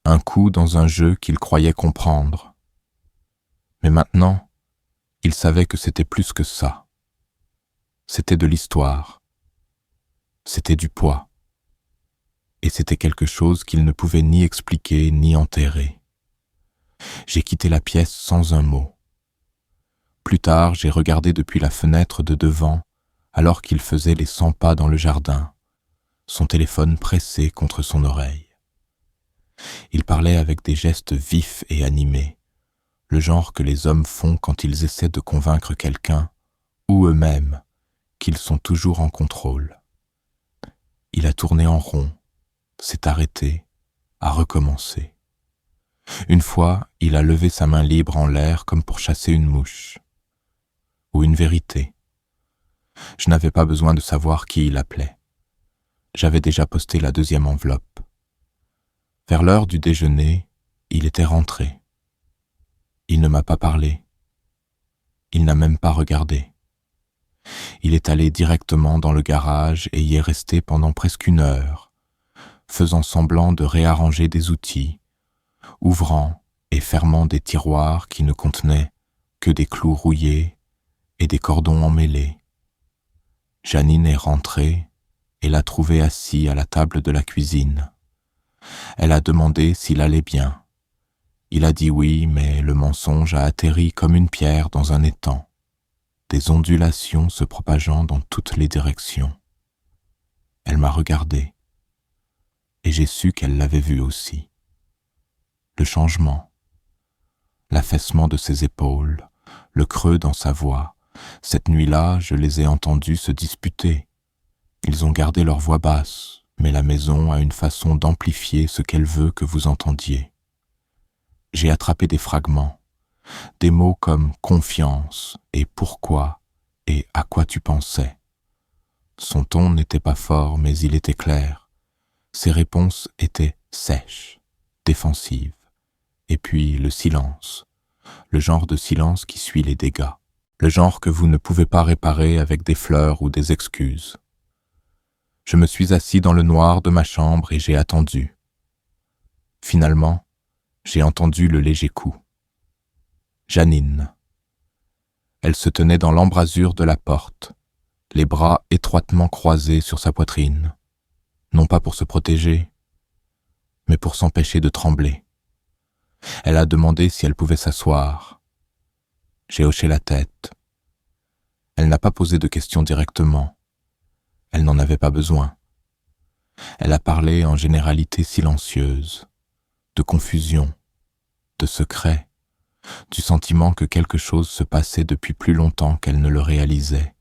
un coup dans un jeu qu'il croyait comprendre. Mais maintenant, il savait que c'était plus que ça. C'était de l'histoire. C'était du poids. Et c'était quelque chose qu'il ne pouvait ni expliquer ni enterrer. J'ai quitté la pièce sans un mot. Plus tard, j'ai regardé depuis la fenêtre de devant, alors qu'il faisait les 100 pas dans le jardin, son téléphone pressé contre son oreille. Il parlait avec des gestes vifs et animés, le genre que les hommes font quand ils essaient de convaincre quelqu'un, ou eux-mêmes, qu'ils sont toujours en contrôle. Il a tourné en rond, s'est arrêté, a recommencé. Une fois, il a levé sa main libre en l'air comme pour chasser une mouche. Ou une vérité. Je n'avais pas besoin de savoir qui il appelait. J'avais déjà posté la deuxième enveloppe. Vers l'heure du déjeuner, il était rentré. Il ne m'a pas parlé. Il n'a même pas regardé. Il est allé directement dans le garage et y est resté pendant presque 1 heure, faisant semblant de réarranger des outils, ouvrant et fermant des tiroirs qui ne contenaient que des clous rouillés et des cordons emmêlés. Janine est rentrée et l'a trouvé assis à la table de la cuisine. Elle a demandé s'il allait bien. Il a dit oui, mais le mensonge a atterri comme une pierre dans un étang, des ondulations se propageant dans toutes les directions. Elle m'a regardé, et j'ai su qu'elle l'avait vu aussi. Le changement, l'affaissement de ses épaules, le creux dans sa voix, Cette nuit-là, je les ai entendus se disputer. Ils ont gardé leur voix basse, mais la maison a une façon d'amplifier ce qu'elle veut que vous entendiez. J'ai attrapé des fragments, des mots comme confiance et pourquoi et à quoi tu pensais. Son ton n'était pas fort, mais il était clair. Ses réponses étaient sèches, défensives. Et puis le silence, le genre de silence qui suit les dégâts, le genre que vous ne pouvez pas réparer avec des fleurs ou des excuses. Je me suis assis dans le noir de ma chambre et j'ai attendu. Finalement, j'ai entendu le léger coup. Janine. Elle se tenait dans l'embrasure de la porte, les bras étroitement croisés sur sa poitrine, non pas pour se protéger, mais pour s'empêcher de trembler. Elle a demandé si elle pouvait s'asseoir. J'ai hoché la tête. Elle n'a pas posé de questions directement. Elle n'en avait pas besoin. Elle a parlé en généralité silencieuse, de confusion, de secret, du sentiment que quelque chose se passait depuis plus longtemps qu'elle ne le réalisait.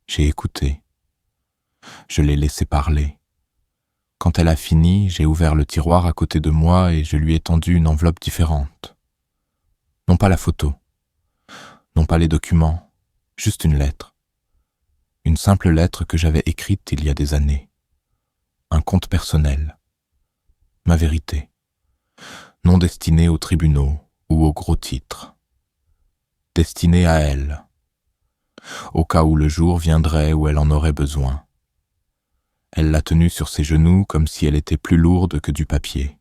J'ai écouté. Je l'ai laissé parler. Quand elle a fini, j'ai ouvert le tiroir à côté de moi et je lui ai tendu une enveloppe différente. Non pas la photo, non pas les documents, juste une lettre. Une simple lettre que j'avais écrite il y a des années. Un compte personnel. Ma vérité. Non destinée aux tribunaux ou aux gros titres. Destinée à elle. Au cas où le jour viendrait où elle en aurait besoin. Elle l'a tenue sur ses genoux comme si elle était plus lourde que du papier.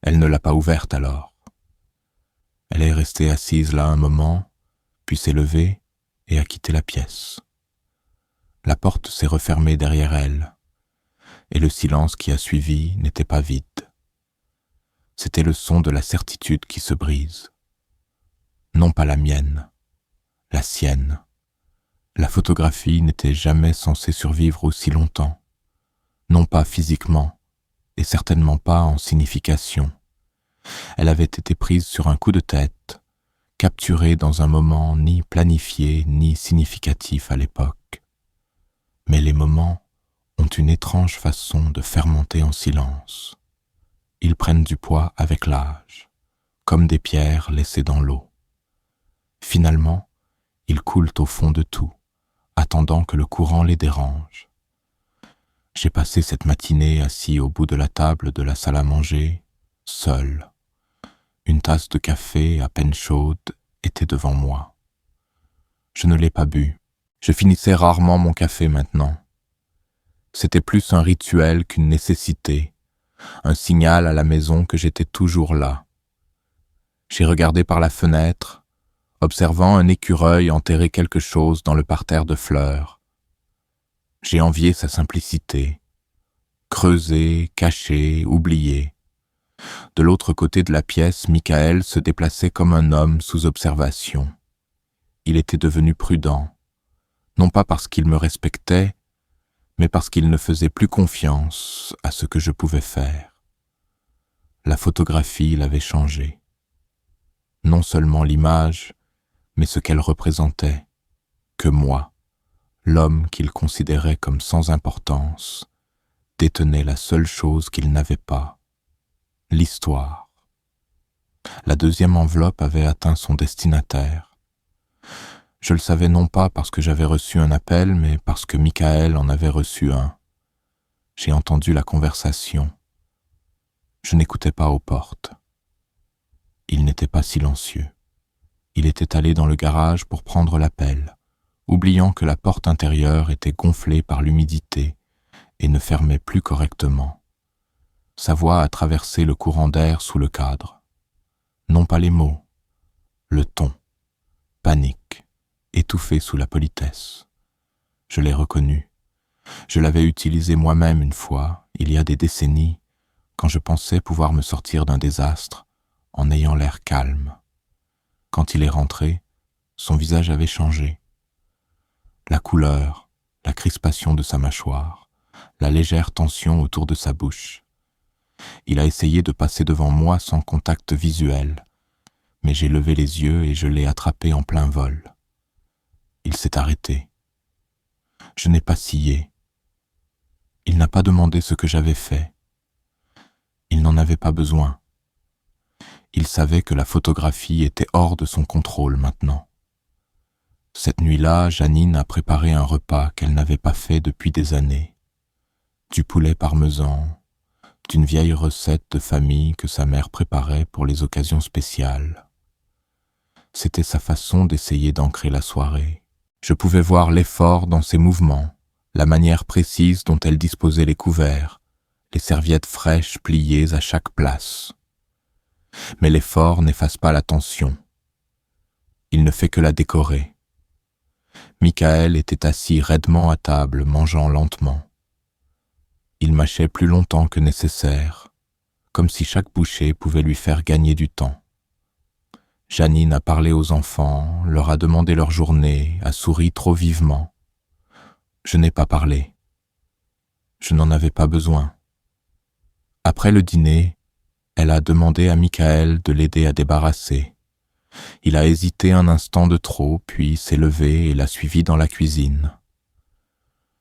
Elle ne l'a pas ouverte alors. Elle est restée assise là un moment, puis s'est levée et a quitté la pièce. La porte s'est refermée derrière elle, et le silence qui a suivi n'était pas vide. C'était le son de la certitude qui se brise. Non pas la mienne, la sienne. La photographie n'était jamais censée survivre aussi longtemps, non pas physiquement, et certainement pas en signification. Elle avait été prise sur un coup de tête, capturée dans un moment ni planifié ni significatif à l'époque. Mais les moments ont une étrange façon de fermenter en silence. Ils prennent du poids avec l'âge, comme des pierres laissées dans l'eau. Finalement, ils coulent au fond de tout, attendant que le courant les dérange. J'ai passé cette matinée assis au bout de la table de la salle à manger, seul. Une tasse de café à peine chaude était devant moi. Je ne l'ai pas bu. Je finissais rarement mon café maintenant. C'était plus un rituel qu'une nécessité, un signal à la maison que j'étais toujours là. J'ai regardé par la fenêtre, observant un écureuil enterrer quelque chose dans le parterre de fleurs. J'ai envié sa simplicité, creusé, caché, oublié. De l'autre côté de la pièce, Michael se déplaçait comme un homme sous observation. Il était devenu prudent, non pas parce qu'il me respectait, mais parce qu'il ne faisait plus confiance à ce que je pouvais faire. La photographie l'avait changé. Non seulement l'image, mais ce qu'elle représentait, que moi, l'homme qu'il considérait comme sans importance, détenait la seule chose qu'il n'avait pas, l'histoire. La deuxième enveloppe avait atteint son destinataire. Je le savais non pas parce que j'avais reçu un appel, mais parce que Michael en avait reçu un. J'ai entendu la conversation. Je n'écoutais pas aux portes. Il n'était pas silencieux. Il était allé dans le garage pour prendre l'appel, oubliant que la porte intérieure était gonflée par l'humidité et ne fermait plus correctement. Sa voix a traversé le courant d'air sous le cadre. Non pas les mots, le ton, panique, étouffé sous la politesse. Je l'ai reconnu. Je l'avais utilisé moi-même une fois, il y a des décennies, quand je pensais pouvoir me sortir d'un désastre en ayant l'air calme. Quand il est rentré, son visage avait changé. La couleur, la crispation de sa mâchoire, la légère tension autour de sa bouche. Il a essayé de passer devant moi sans contact visuel, mais j'ai levé les yeux et je l'ai attrapé en plein vol. Il s'est arrêté. Je n'ai pas scié. Il n'a pas demandé ce que j'avais fait. Il n'en avait pas besoin. Il savait que la photographie était hors de son contrôle maintenant. Cette nuit-là, Janine a préparé un repas qu'elle n'avait pas fait depuis des années. Du poulet parmesan, d'une vieille recette de famille que sa mère préparait pour les occasions spéciales. C'était sa façon d'essayer d'ancrer la soirée. Je pouvais voir l'effort dans ses mouvements, la manière précise dont elle disposait les couverts, les serviettes fraîches pliées à chaque place. Mais l'effort n'efface pas la tension. Il ne fait que la décorer. Michael était assis raidement à table, mangeant lentement. Il mâchait plus longtemps que nécessaire, comme si chaque bouchée pouvait lui faire gagner du temps. Janine a parlé aux enfants, leur a demandé leur journée, a souri trop vivement. Je n'ai pas parlé. Je n'en avais pas besoin. Après le dîner, elle a demandé à Michael de l'aider à débarrasser. Il a hésité un instant de trop, puis s'est levé et l'a suivi dans la cuisine.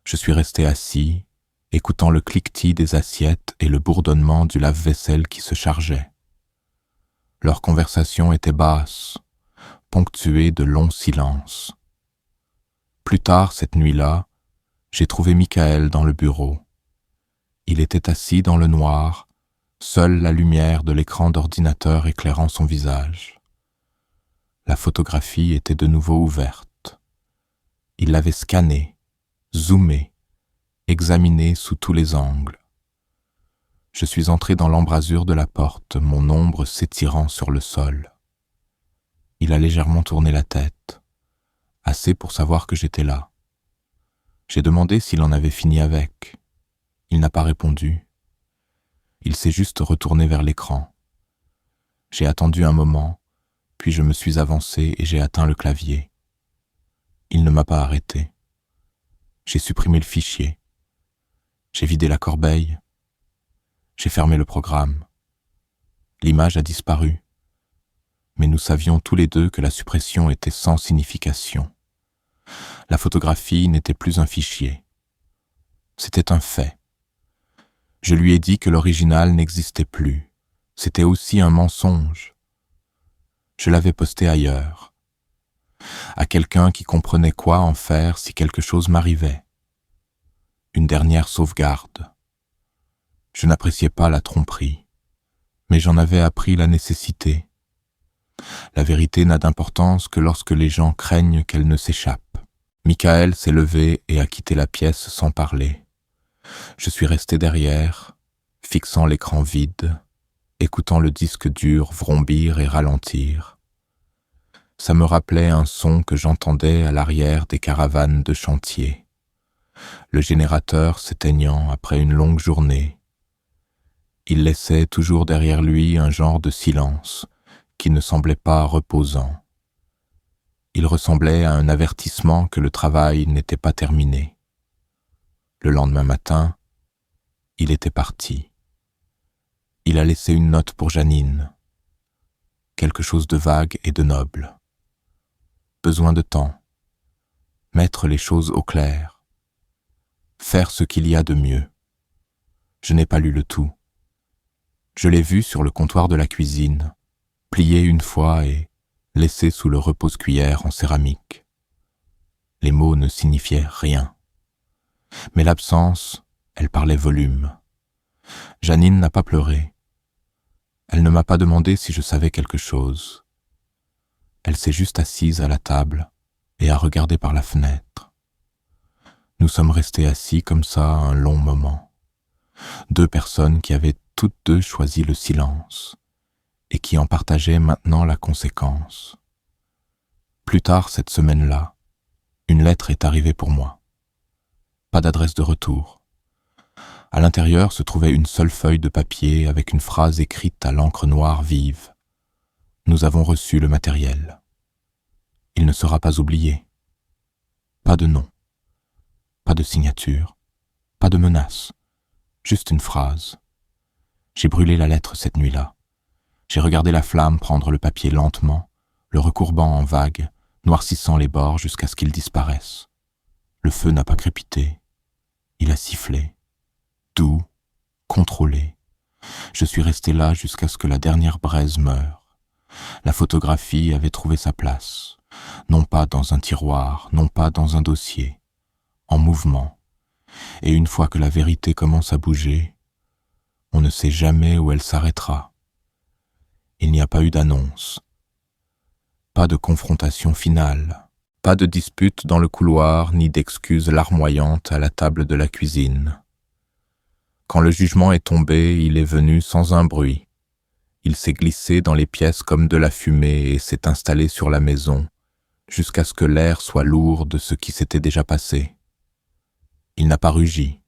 Je suis resté assis, écoutant le cliquetis des assiettes et le bourdonnement du lave-vaisselle qui se chargeait. Leur conversation était basse, ponctuée de longs silences. Plus tard cette nuit-là, j'ai trouvé Michael dans le bureau. Il était assis dans le noir, seule la lumière de l'écran d'ordinateur éclairant son visage. La photographie était de nouveau ouverte. Il l'avait scannée, zoomée, examinée sous tous les angles. Je suis entré dans l'embrasure de la porte, mon ombre s'étirant sur le sol. Il a légèrement tourné la tête, assez pour savoir que j'étais là. J'ai demandé s'il en avait fini avec. Il n'a pas répondu. Il s'est juste retourné vers l'écran. J'ai attendu un moment, puis je me suis avancé et j'ai atteint le clavier. Il ne m'a pas arrêté. J'ai supprimé le fichier. J'ai vidé la corbeille. J'ai fermé le programme. L'image a disparu. Mais nous savions tous les deux que la suppression était sans signification. La photographie n'était plus un fichier. C'était un fait. Je lui ai dit que l'original n'existait plus. C'était aussi un mensonge. Je l'avais posté ailleurs, à quelqu'un qui comprenait quoi en faire si quelque chose m'arrivait. Une dernière sauvegarde. Je n'appréciais pas la tromperie, mais j'en avais appris la nécessité. La vérité n'a d'importance que lorsque les gens craignent qu'elle ne s'échappe. Michael s'est levé et a quitté la pièce sans parler. Je suis resté derrière, fixant l'écran vide, écoutant le disque dur vrombir et ralentir. Ça me rappelait un son que j'entendais à l'arrière des caravanes de chantier. Le générateur s'éteignant après une longue journée. Il laissait toujours derrière lui un genre de silence qui ne semblait pas reposant. Il ressemblait à un avertissement que le travail n'était pas terminé. Le lendemain matin, il était parti. Il a laissé une note pour Janine. Quelque chose de vague et de noble. Besoin de temps. Mettre les choses au clair. Faire ce qu'il y a de mieux. Je n'ai pas lu le tout. Je l'ai vu sur le comptoir de la cuisine, plié une fois et laissé sous le repose-cuillère en céramique. Les mots ne signifiaient rien. Mais l'absence, elle parlait volume. Janine n'a pas pleuré. Elle ne m'a pas demandé si je savais quelque chose. Elle s'est juste assise à la table et a regardé par la fenêtre. Nous sommes restés assis comme ça un long moment. Deux personnes qui avaient toutes deux choisi le silence et qui en partageaient maintenant la conséquence. Plus tard cette semaine-là, une lettre est arrivée pour moi. Pas d'adresse de retour. À l'intérieur se trouvait une seule feuille de papier avec une phrase écrite à l'encre noire vive. Nous avons reçu le matériel. Il ne sera pas oublié. Pas de nom. Pas de signature. Pas de menace. Juste une phrase. J'ai brûlé la lettre cette nuit-là. J'ai regardé la flamme prendre le papier lentement, le recourbant en vagues, noircissant les bords jusqu'à ce qu'ils disparaissent. Le feu n'a pas crépité. Il a sifflé. Doux, contrôlé. Je suis resté là jusqu'à ce que la dernière braise meure. La photographie avait trouvé sa place. Non pas dans un tiroir, non pas dans un dossier. En mouvement. Et une fois que la vérité commence à bouger, on ne sait jamais où elle s'arrêtera. Il n'y a pas eu d'annonce. Pas de confrontation finale. Pas de dispute dans le couloir, ni d'excuses larmoyantes à la table de la cuisine. Quand le jugement est tombé, il est venu sans un bruit. Il s'est glissé dans les pièces comme de la fumée et s'est installé sur la maison, jusqu'à ce que l'air soit lourd de ce qui s'était déjà passé. Il n'a pas rugi.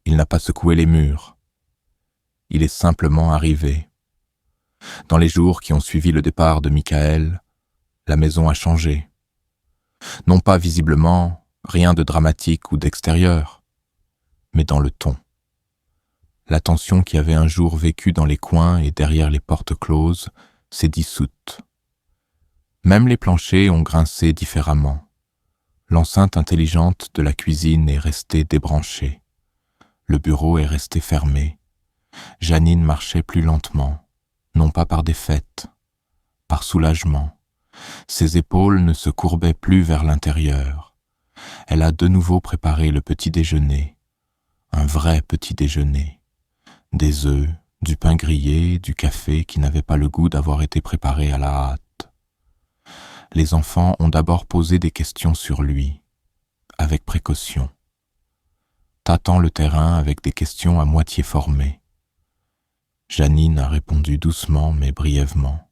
Il n'a pas secoué les murs. Il est simplement arrivé. Dans les jours qui ont suivi le départ de Michael, la maison a changé. Non pas visiblement, rien de dramatique ou d'extérieur, mais dans le ton. La tension qui avait un jour vécu dans les coins et derrière les portes closes s'est dissoute. Même les planchers ont grincé différemment. L'enceinte intelligente de la cuisine est restée débranchée. Le bureau est resté fermé. Janine marchait plus lentement, non pas par défaite, par soulagement. Ses épaules ne se courbaient plus vers l'intérieur. Elle a de nouveau préparé le petit déjeuner, un vrai petit déjeuner. Des œufs, du pain grillé, du café qui n'avait pas le goût d'avoir été préparé à la hâte. Les enfants ont d'abord posé des questions sur lui, avec précaution, tâtant le terrain avec des questions à moitié formées. Janine a répondu doucement mais brièvement,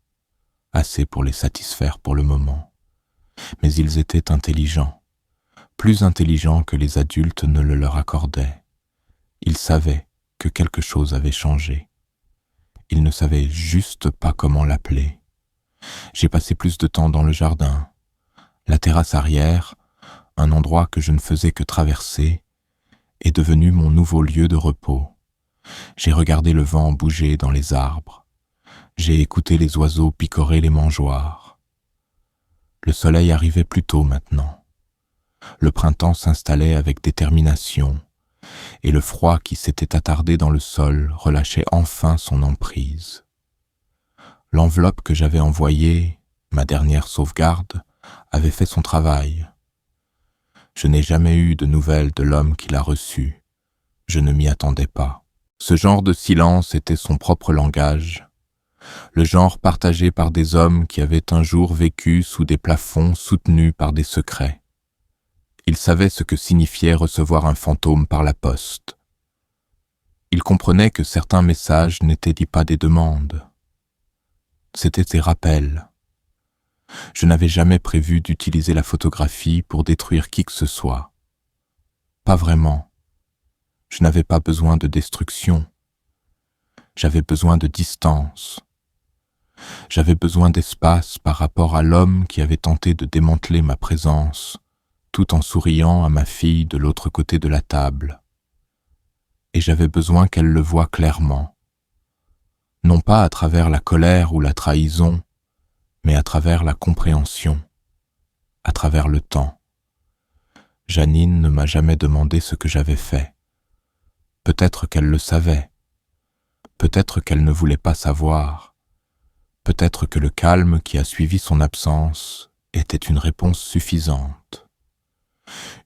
assez pour les satisfaire pour le moment. Mais ils étaient intelligents, plus intelligents que les adultes ne le leur accordaient. Ils savaient que quelque chose avait changé. Ils ne savaient juste pas comment l'appeler. J'ai passé plus de temps dans le jardin. La terrasse arrière, un endroit que je ne faisais que traverser, est devenu mon nouveau lieu de repos. J'ai regardé le vent bouger dans les arbres. J'ai écouté les oiseaux picorer les mangeoires. Le soleil arrivait plus tôt maintenant. Le printemps s'installait avec détermination, et le froid qui s'était attardé dans le sol relâchait enfin son emprise. L'enveloppe que j'avais envoyée, ma dernière sauvegarde, avait fait son travail. Je n'ai jamais eu de nouvelles de l'homme qui l'a reçue. Je ne m'y attendais pas. Ce genre de silence était son propre langage, le genre partagé par des hommes qui avaient un jour vécu sous des plafonds soutenus par des secrets. Ils savaient ce que signifiait recevoir un fantôme par la poste. Ils comprenaient que certains messages n'étaient pas des demandes. C'étaient des rappels. Je n'avais jamais prévu d'utiliser la photographie pour détruire qui que ce soit. Pas vraiment. Je n'avais pas besoin de destruction. J'avais besoin de distance. J'avais besoin d'espace par rapport à l'homme qui avait tenté de démanteler ma présence, tout en souriant à ma fille de l'autre côté de la table. Et j'avais besoin qu'elle le voie clairement. Non pas à travers la colère ou la trahison, mais à travers la compréhension, à travers le temps. Janine ne m'a jamais demandé ce que j'avais fait. Peut-être qu'elle le savait. Peut-être qu'elle ne voulait pas savoir. Peut-être que le calme qui a suivi son absence était une réponse suffisante.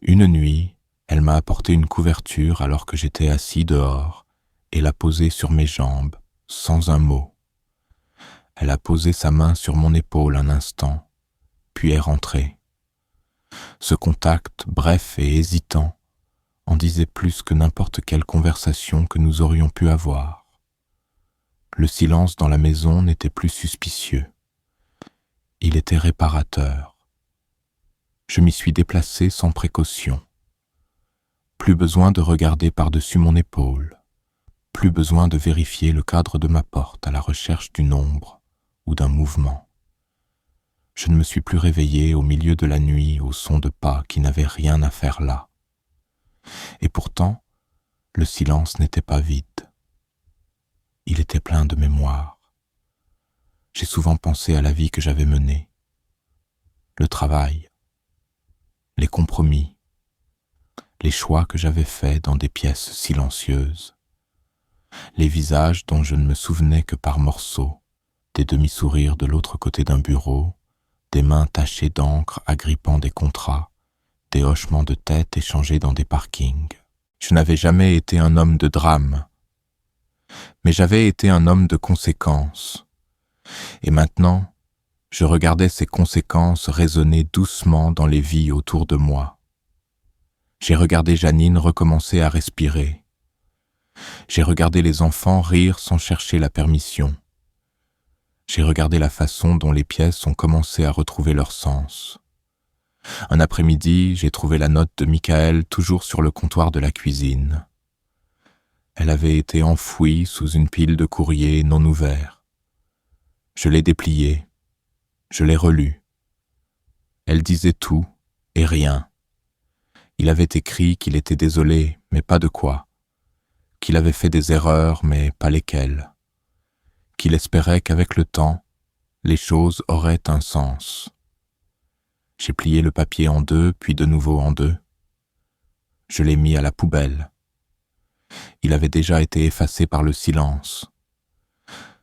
Une nuit, elle m'a apporté une couverture alors que j'étais assis dehors et l'a posée sur mes jambes, sans un mot. Elle a posé sa main sur mon épaule un instant, puis est rentrée. Ce contact, bref et hésitant, en disait plus que n'importe quelle conversation que nous aurions pu avoir. Le silence dans la maison n'était plus suspicieux. Il était réparateur. Je m'y suis déplacé sans précaution. Plus besoin de regarder par-dessus mon épaule. Plus besoin de vérifier le cadre de ma porte à la recherche d'une ombre ou d'un mouvement. Je ne me suis plus réveillé au milieu de la nuit au son de pas qui n'avaient rien à faire là. Et pourtant, le silence n'était pas vide. Il était plein de mémoire. J'ai souvent pensé à la vie que j'avais menée. le travail, les compromis, les choix que j'avais faits dans des pièces silencieuses, les visages dont je ne me souvenais que par morceaux, des demi-sourires de l'autre côté d'un bureau, des mains tachées d'encre agrippant des contrats, des hochements de tête échangés dans des parkings. Je n'avais jamais été un homme de drame, mais j'avais été un homme de conséquences. Et maintenant, je regardais ces conséquences résonner doucement dans les vies autour de moi. J'ai regardé Janine recommencer à respirer. J'ai regardé les enfants rire sans chercher la permission. J'ai regardé la façon dont les pièces ont commencé à retrouver leur sens. Un après-midi, j'ai trouvé la note de Michael toujours sur le comptoir de la cuisine. Elle avait été enfouie sous une pile de courriers non ouverts. Je l'ai dépliée. Je l'ai relue. Elle disait tout et rien. Il avait écrit qu'il était désolé, mais pas de quoi. Qu'il avait fait des erreurs, mais pas lesquelles. Qu'il espérait qu'avec le temps, les choses auraient un sens. J'ai plié le papier en deux, puis de nouveau en deux. Je l'ai mis à la poubelle. Il avait déjà été effacé par le silence.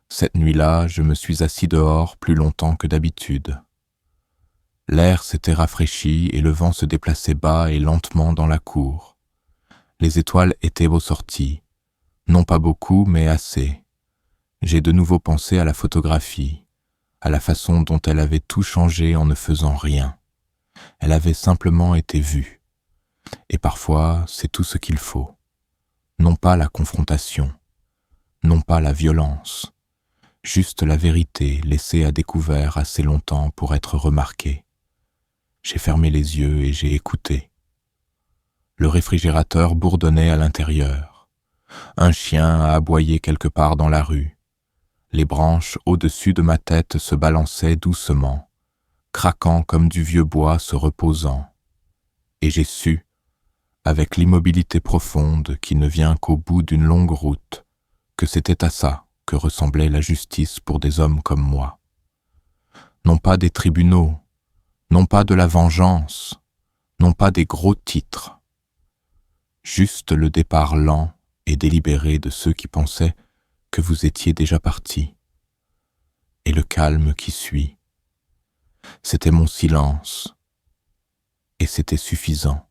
Cette nuit-là, je me suis assis dehors plus longtemps que d'habitude. L'air s'était rafraîchi et le vent se déplaçait bas et lentement dans la cour. Les étoiles étaient aux sorties. Non pas beaucoup, mais assez. J'ai de nouveau pensé à la photographie, à la façon dont elle avait tout changé en ne faisant rien. Elle avait simplement été vue. Et parfois, c'est tout ce qu'il faut. Non pas la confrontation, non pas la violence, juste la vérité laissée à découvert assez longtemps pour être remarquée. J'ai fermé les yeux et j'ai écouté. Le réfrigérateur bourdonnait à l'intérieur. Un chien a aboyé quelque part dans la rue. Les branches au-dessus de ma tête se balançaient doucement, craquant comme du vieux bois se reposant. Et j'ai su, avec l'immobilité profonde qui ne vient qu'au bout d'une longue route, que c'était à ça que ressemblait la justice pour des hommes comme moi. Non pas des tribunaux, non pas de la vengeance, non pas des gros titres. Juste le départ lent et délibéré de ceux qui pensaient que vous étiez déjà partis, et le calme qui suit. C'était mon silence, et c'était suffisant.